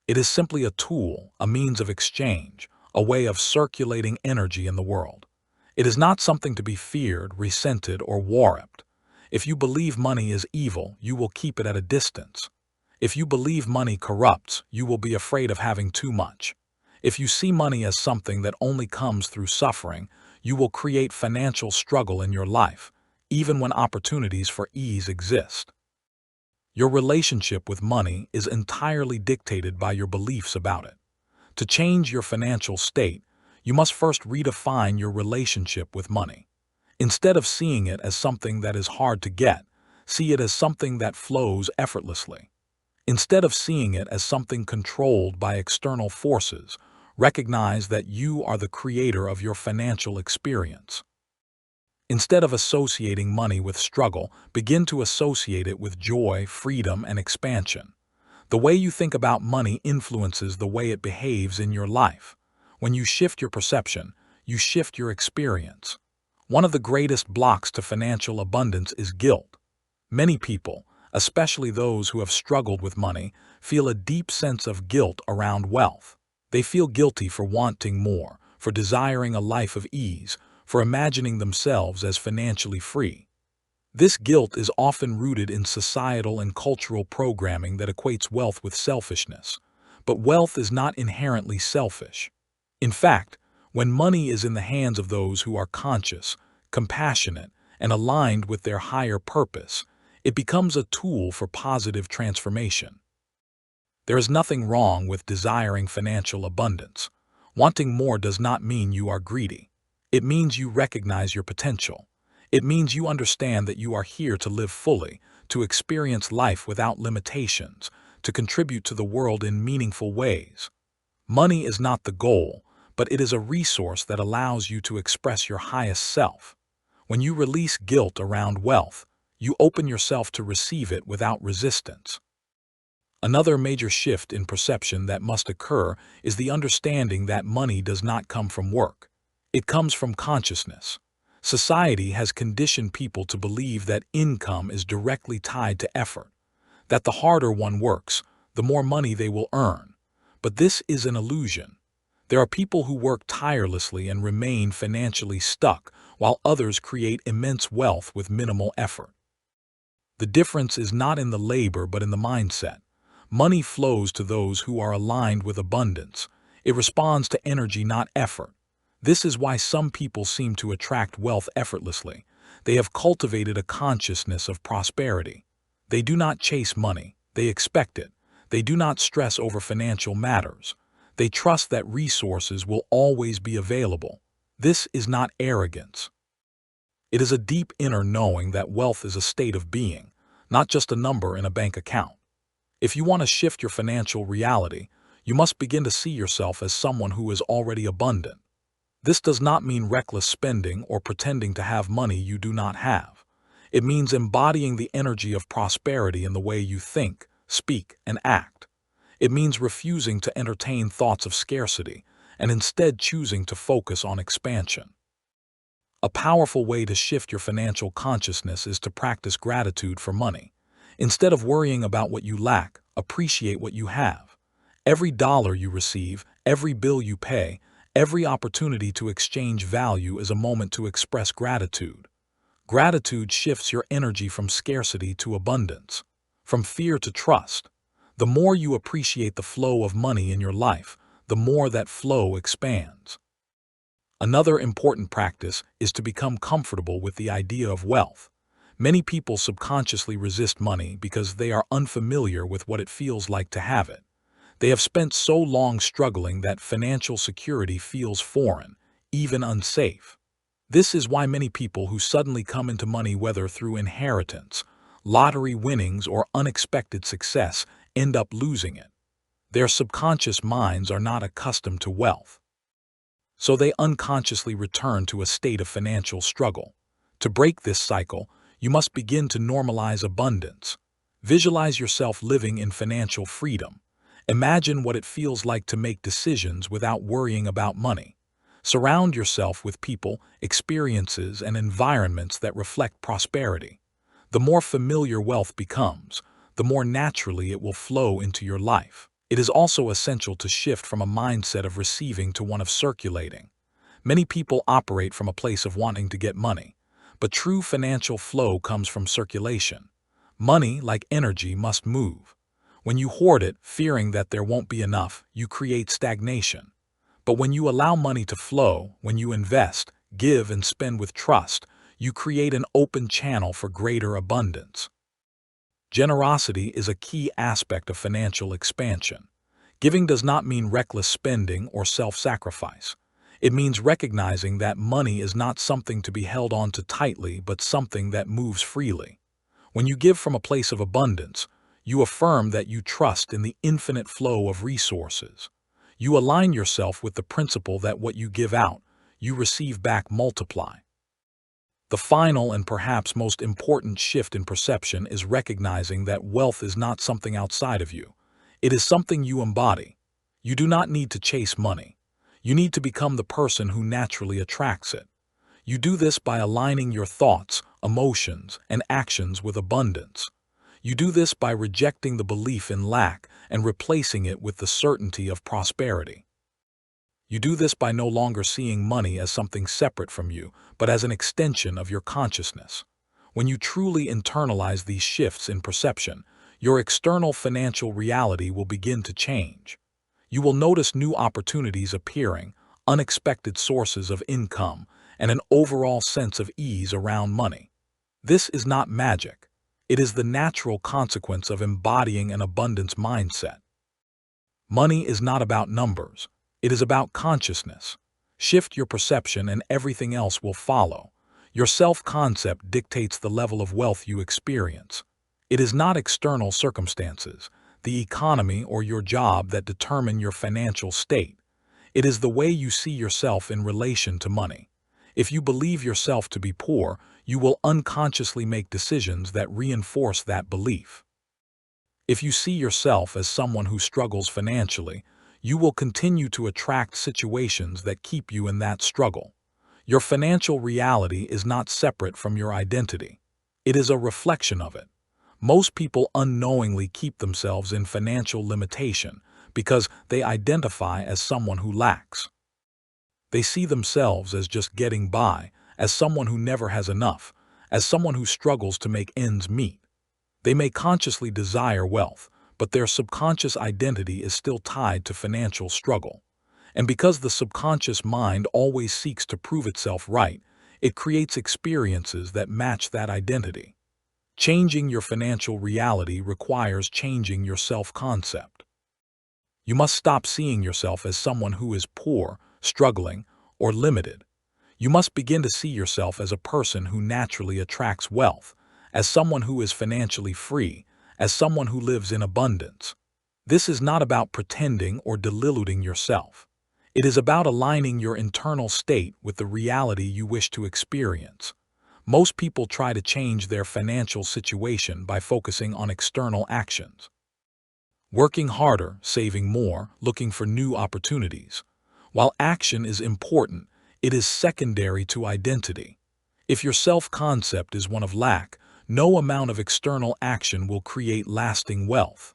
S1: It is simply a tool, a means of exchange, a way of circulating energy in the world. It is not something to be feared, resented, or worshipped. If you believe money is evil, you will keep it at a distance. If you believe money corrupts, you will be afraid of having too much. If you see money as something that only comes through suffering, you will create financial struggle in your life, even when opportunities for ease exist. Your relationship with money is entirely dictated by your beliefs about it. To change your financial state, you must first redefine your relationship with money. Instead of seeing it as something that is hard to get, see it as something that flows effortlessly. Instead of seeing it as something controlled by external forces, recognize that you are the creator of your financial experience. Instead of associating money with struggle, begin to associate it with joy, freedom, and expansion. The way you think about money influences the way it behaves in your life. When you shift your perception, you shift your experience. One of the greatest blocks to financial abundance is guilt. Many people, especially those who have struggled with money, feel a deep sense of guilt around wealth. They feel guilty for wanting more, for desiring a life of ease, for imagining themselves as financially free. This guilt is often rooted in societal and cultural programming that equates wealth with selfishness. But wealth is not inherently selfish. In fact, when money is in the hands of those who are conscious, compassionate, and aligned with their higher purpose, it becomes a tool for positive transformation. There is nothing wrong with desiring financial abundance. Wanting more does not mean you are greedy. It means you recognize your potential. It means you understand that you are here to live fully, to experience life without limitations, to contribute to the world in meaningful ways. Money is not the goal, but it is a resource that allows you to express your highest self. When you release guilt around wealth, you open yourself to receive it without resistance. Another major shift in perception that must occur is the understanding that money does not come from work. It comes from consciousness. Society has conditioned people to believe that income is directly tied to effort, that the harder one works, the more money they will earn. But this is an illusion. There are people who work tirelessly and remain financially stuck, while others create immense wealth with minimal effort. The difference is not in the labor but in the mindset. Money flows to those who are aligned with abundance. It responds to energy, not effort. This is why some people seem to attract wealth effortlessly. They have cultivated a consciousness of prosperity. They do not chase money, they expect it. They do not stress over financial matters. They trust that resources will always be available. This is not arrogance. It is a deep inner knowing that wealth is a state of being, not just a number in a bank account. If you want to shift your financial reality, you must begin to see yourself as someone who is already abundant. This does not mean reckless spending or pretending to have money you do not have. It means embodying the energy of prosperity in the way you think, speak, and act. It means refusing to entertain thoughts of scarcity and instead choosing to focus on expansion. A powerful way to shift your financial consciousness is to practice gratitude for money. Instead of worrying about what you lack, appreciate what you have. Every dollar you receive, every bill you pay, every opportunity to exchange value is a moment to express gratitude. Gratitude shifts your energy from scarcity to abundance, from fear to trust. The more you appreciate the flow of money in your life, the more that flow expands. Another important practice is to become comfortable with the idea of wealth. Many people subconsciously resist money because they are unfamiliar with what it feels like to have it. They have spent so long struggling that financial security feels foreign, even unsafe. This is why many people who suddenly come into money, whether through inheritance, lottery winnings, or unexpected success, end up losing it. Their subconscious minds are not accustomed to wealth, so they unconsciously return to a state of financial struggle. To break this cycle, you must begin to normalize abundance. Visualize yourself living in financial freedom. Imagine what it feels like to make decisions without worrying about money. Surround yourself with people, experiences, and environments that reflect prosperity. The more familiar wealth becomes, the more naturally it will flow into your life. It is also essential to shift from a mindset of receiving to one of circulating. Many people operate from a place of wanting to get money, but true financial flow comes from circulation. Money, like energy, must move. When you hoard it, fearing that there won't be enough, you create stagnation. But when you allow money to flow, when you invest, give, and spend with trust, you create an open channel for greater abundance. Generosity is a key aspect of financial expansion. Giving does not mean reckless spending or self-sacrifice. It means recognizing that money is not something to be held on to tightly, but something that moves freely. When you give from a place of abundance, you affirm that you trust in the infinite flow of resources. You align yourself with the principle that what you give out, you receive back multiply. The final and perhaps most important shift in perception is recognizing that wealth is not something outside of you. It is something you embody. You do not need to chase money. You need to become the person who naturally attracts it. You do this by aligning your thoughts, emotions, and actions with abundance. You do this by rejecting the belief in lack and replacing it with the certainty of prosperity. You do this by no longer seeing money as something separate from you, but as an extension of your consciousness. When you truly internalize these shifts in perception, your external financial reality will begin to change. You will notice new opportunities appearing, unexpected sources of income, and an overall sense of ease around money. This is not magic. It is the natural consequence of embodying an abundance mindset. Money is not about numbers. It is about consciousness. Shift your perception and everything else will follow. Your self-concept dictates the level of wealth you experience. It is not external circumstances, the economy, or your job that determine your financial state. It is the way you see yourself in relation to money. If you believe yourself to be poor, you will unconsciously make decisions that reinforce that belief. If you see yourself as someone who struggles financially, you will continue to attract situations that keep you in that struggle. Your financial reality is not separate from your identity. It is a reflection of it. Most people unknowingly keep themselves in financial limitation because they identify as someone who lacks. They see themselves as just getting by, as someone who never has enough, as someone who struggles to make ends meet. They may consciously desire wealth, but their subconscious identity is still tied to financial struggle. And because the subconscious mind always seeks to prove itself right, it creates experiences that match that identity. Changing your financial reality requires changing your self-concept. You must stop seeing yourself as someone who is poor, struggling, or limited. You must begin to see yourself as a person who naturally attracts wealth, as someone who is financially free, as someone who lives in abundance. This is not about pretending or deluding yourself. It is about aligning your internal state with the reality you wish to experience. Most people try to change their financial situation by focusing on external actions. Working harder, saving more, looking for new opportunities. While action is important, it is secondary to identity. If your self-concept is one of lack, no amount of external action will create lasting wealth.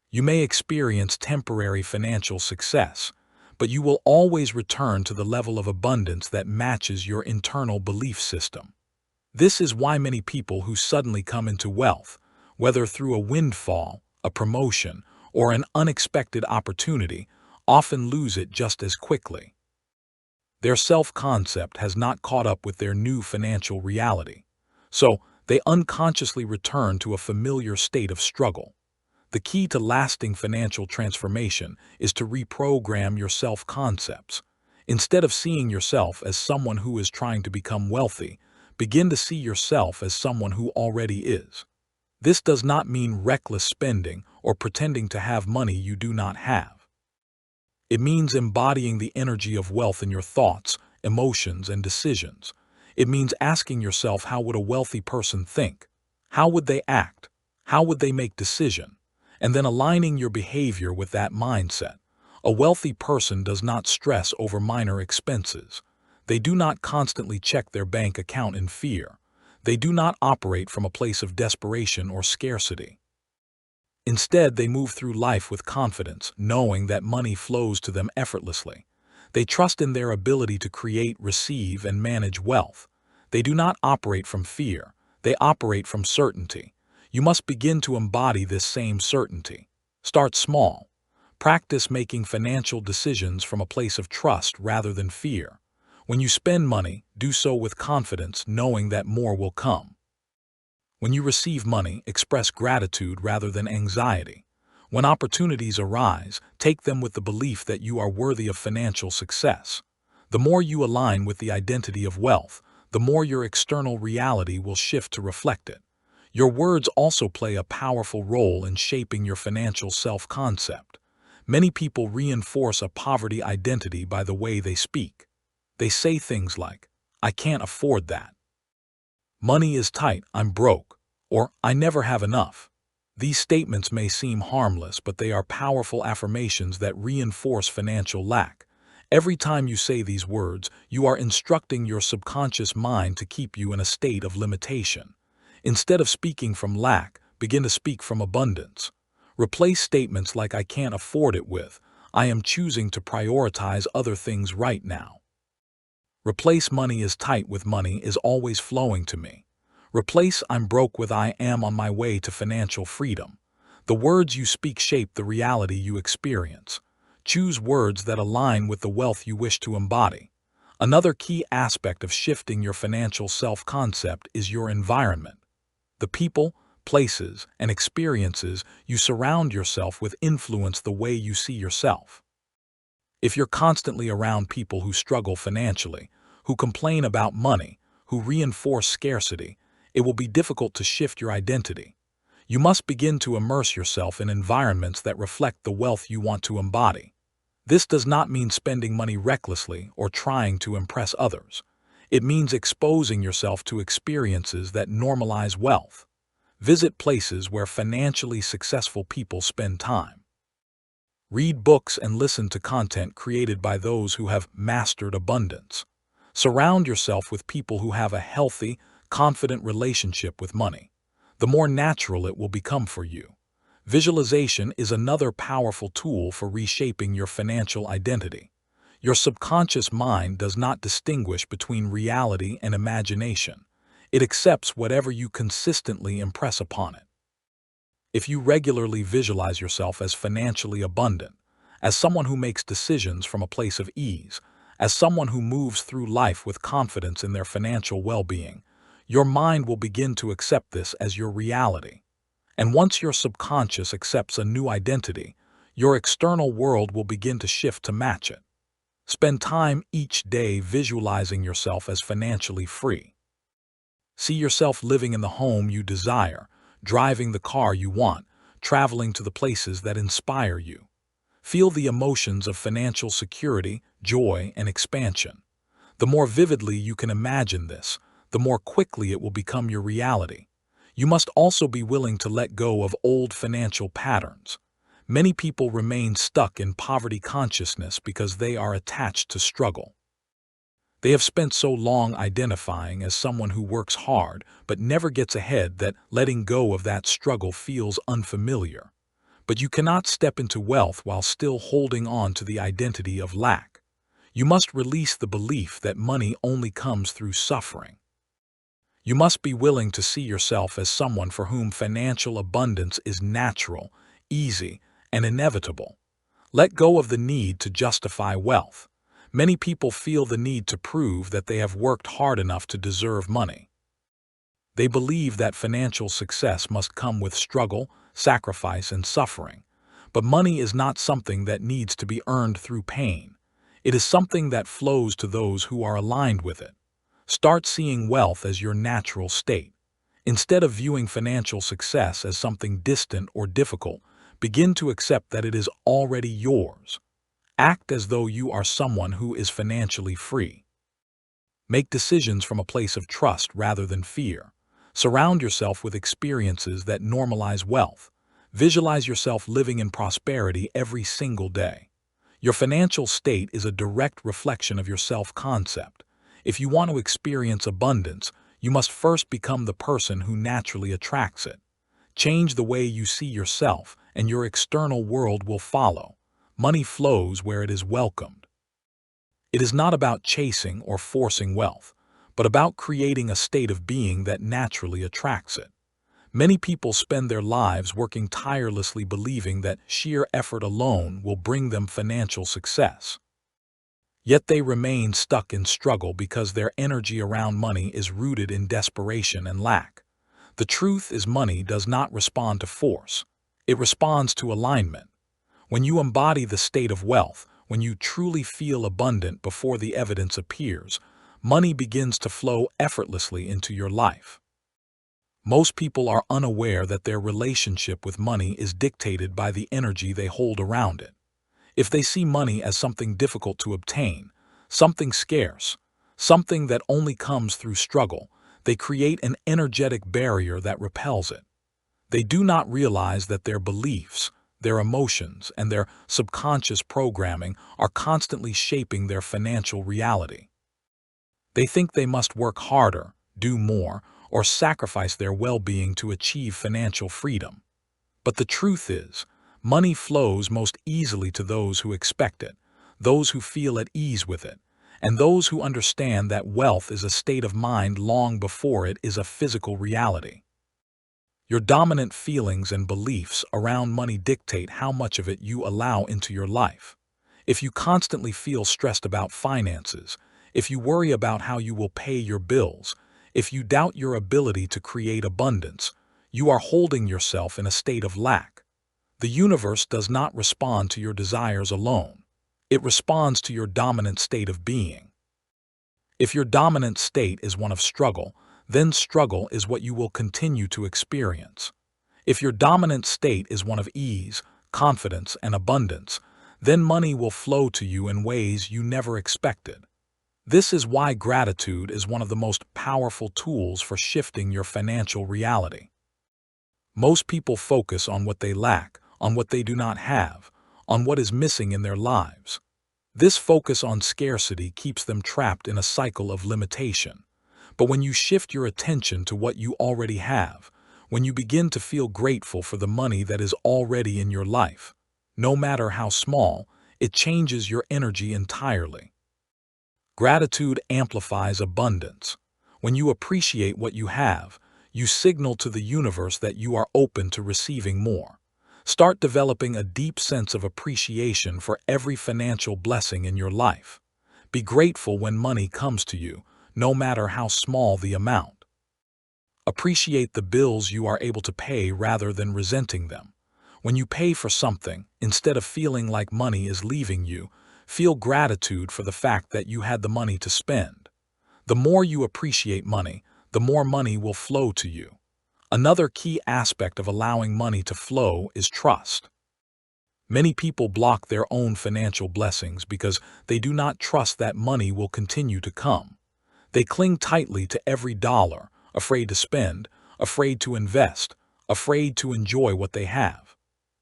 S1: You may experience temporary financial success, but you will always return to the level of abundance that matches your internal belief system. This is why many people who suddenly come into wealth, whether through a windfall, a promotion, or an unexpected opportunity, often lose it just as quickly. Their self-concept has not caught up with their new financial reality, so they unconsciously return to a familiar state of struggle. The key to lasting financial transformation is to reprogram your self-concepts. Instead of seeing yourself as someone who is trying to become wealthy, begin to see yourself as someone who already is. This does not mean reckless spending or pretending to have money you do not have. It means embodying the energy of wealth in your thoughts, emotions, and decisions. It means asking yourself, how would a wealthy person think? How would they act? How would they make decisions? and then aligning your behavior with that mindset. A wealthy person does not stress over minor expenses. They do not constantly check their bank account in fear. They do not operate from a place of desperation or scarcity. Instead, they move through life with confidence, knowing that money flows to them effortlessly. They trust in their ability to create, receive, and manage wealth. They do not operate from fear. They operate from certainty. You must begin to embody this same certainty. Start small. Practice making financial decisions from a place of trust rather than fear. When you spend money, do so with confidence, knowing that more will come. When you receive money, express gratitude rather than anxiety. When opportunities arise, take them with the belief that you are worthy of financial success. The more you align with the identity of wealth, the more your external reality will shift to reflect it. Your words also play a powerful role in shaping your financial self-concept. Many people reinforce a poverty identity by the way they speak. They say things like, "I can't afford that." "Money is tight, I'm broke," or "I never have enough." These statements may seem harmless, but they are powerful affirmations that reinforce financial lack. Every time you say these words, you are instructing your subconscious mind to keep you in a state of limitation. Instead of speaking from lack, begin to speak from abundance. Replace statements like "I can't afford it" with "I am choosing to prioritize other things right now." Replace "money is tight" with "money is always flowing to me." Replace "I'm broke" with "I am on my way to financial freedom." The words you speak shape the reality you experience. Choose words that align with the wealth you wish to embody. Another key aspect of shifting your financial self-concept is your environment. The people, places, and experiences you surround yourself with influence the way you see yourself. If you're constantly around people who struggle financially, who complain about money, who reinforce scarcity, it will be difficult to shift your identity. You must begin to immerse yourself in environments that reflect the wealth you want to embody. This does not mean spending money recklessly or trying to impress others. It means exposing yourself to experiences that normalize wealth. Visit places where financially successful people spend time. Read books and listen to content created by those who have mastered abundance. Surround yourself with people who have a healthy, confident relationship with money. The more natural it will become for you. Visualization is another powerful tool for reshaping your financial identity. Your subconscious mind does not distinguish between reality and imagination. It accepts whatever you consistently impress upon it. If you regularly visualize yourself as financially abundant, as someone who makes decisions from a place of ease, as someone who moves through life with confidence in their financial well-being, your mind will begin to accept this as your reality. And once your subconscious accepts a new identity, your external world will begin to shift to match it. Spend time each day visualizing yourself as financially free. See yourself living in the home you desire, driving the car you want, traveling to the places that inspire you. Feel the emotions of financial security, joy, and expansion. The more vividly you can imagine this, the more quickly it will become your reality. You must also be willing to let go of old financial patterns. Many people remain stuck in poverty consciousness because they are attached to struggle. They have spent so long identifying as someone who works hard but never gets ahead that letting go of that struggle feels unfamiliar. But you cannot step into wealth while still holding on to the identity of lack. You must release the belief that money only comes through suffering. You must be willing to see yourself as someone for whom financial abundance is natural, easy, and inevitable. Let go of the need to justify wealth. Many people feel the need to prove that they have worked hard enough to deserve money. They believe that financial success must come with struggle, sacrifice, and suffering. But money is not something that needs to be earned through pain. It is something that flows to those who are aligned with it. Start seeing wealth as your natural state. Instead of viewing financial success as something distant or difficult, begin to accept that it is already yours. Act as though you are someone who is financially free. Make decisions from a place of trust rather than fear. Surround yourself with experiences that normalize wealth. Visualize yourself living in prosperity every single day. Your financial state is a direct reflection of your self-concept. If you want to experience abundance, you must first become the person who naturally attracts it. Change the way you see yourself, and your external world will follow. Money flows where it is welcomed. It is not about chasing or forcing wealth, but about creating a state of being that naturally attracts it. Many people spend their lives working tirelessly believing that sheer effort alone will bring them financial success. Yet they remain stuck in struggle because their energy around money is rooted in desperation and lack. The truth is, money does not respond to force. It responds to alignment. When you embody the state of wealth, when you truly feel abundant before the evidence appears, money begins to flow effortlessly into your life. Most people are unaware that their relationship with money is dictated by the energy they hold around it. If they see money as something difficult to obtain, something scarce, something that only comes through struggle, they create an energetic barrier that repels it. They do not realize that their beliefs, their emotions, and their subconscious programming are constantly shaping their financial reality. They think they must work harder, do more, or sacrifice their well-being to achieve financial freedom. But the truth is, money flows most easily to those who expect it, those who feel at ease with it, and those who understand that wealth is a state of mind long before it is a physical reality. Your dominant feelings and beliefs around money dictate how much of it you allow into your life. If you constantly feel stressed about finances, if you worry about how you will pay your bills, if you doubt your ability to create abundance, you are holding yourself in a state of lack. The universe does not respond to your desires alone. It responds to your dominant state of being. If your dominant state is one of struggle, then struggle is what you will continue to experience. If your dominant state is one of ease, confidence, and abundance, then money will flow to you in ways you never expected. This is why gratitude is one of the most powerful tools for shifting your financial reality. Most people focus on what they lack, on what they do not have, on what is missing in their lives. This focus on scarcity keeps them trapped in a cycle of limitation. But when you shift your attention to what you already have, when you begin to feel grateful for the money that is already in your life, no matter how small, it changes your energy entirely. Gratitude amplifies abundance. When you appreciate what you have, you signal to the universe that you are open to receiving more. Start developing a deep sense of appreciation for every financial blessing in your life. Be grateful when money comes to you, no matter how small the amount. Appreciate the bills you are able to pay rather than resenting them. When you pay for something, instead of feeling like money is leaving you, feel gratitude for the fact that you had the money to spend. The more you appreciate money, the more money will flow to you. Another key aspect of allowing money to flow is trust. Many people block their own financial blessings because they do not trust that money will continue to come. They cling tightly to every dollar, afraid to spend, afraid to invest, afraid to enjoy what they have.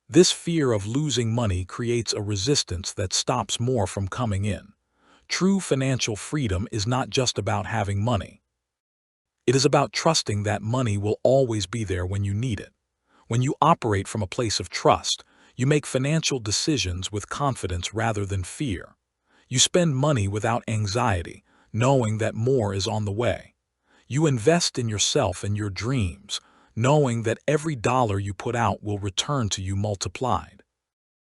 S1: This fear of losing money creates a resistance that stops more from coming in. True financial freedom is not just about having money. It is about trusting that money will always be there when you need it. When you operate from a place of trust, you make financial decisions with confidence rather than fear. You spend money without anxiety, knowing that more is on the way. You invest in yourself and your dreams, knowing that every dollar you put out will return to you multiplied.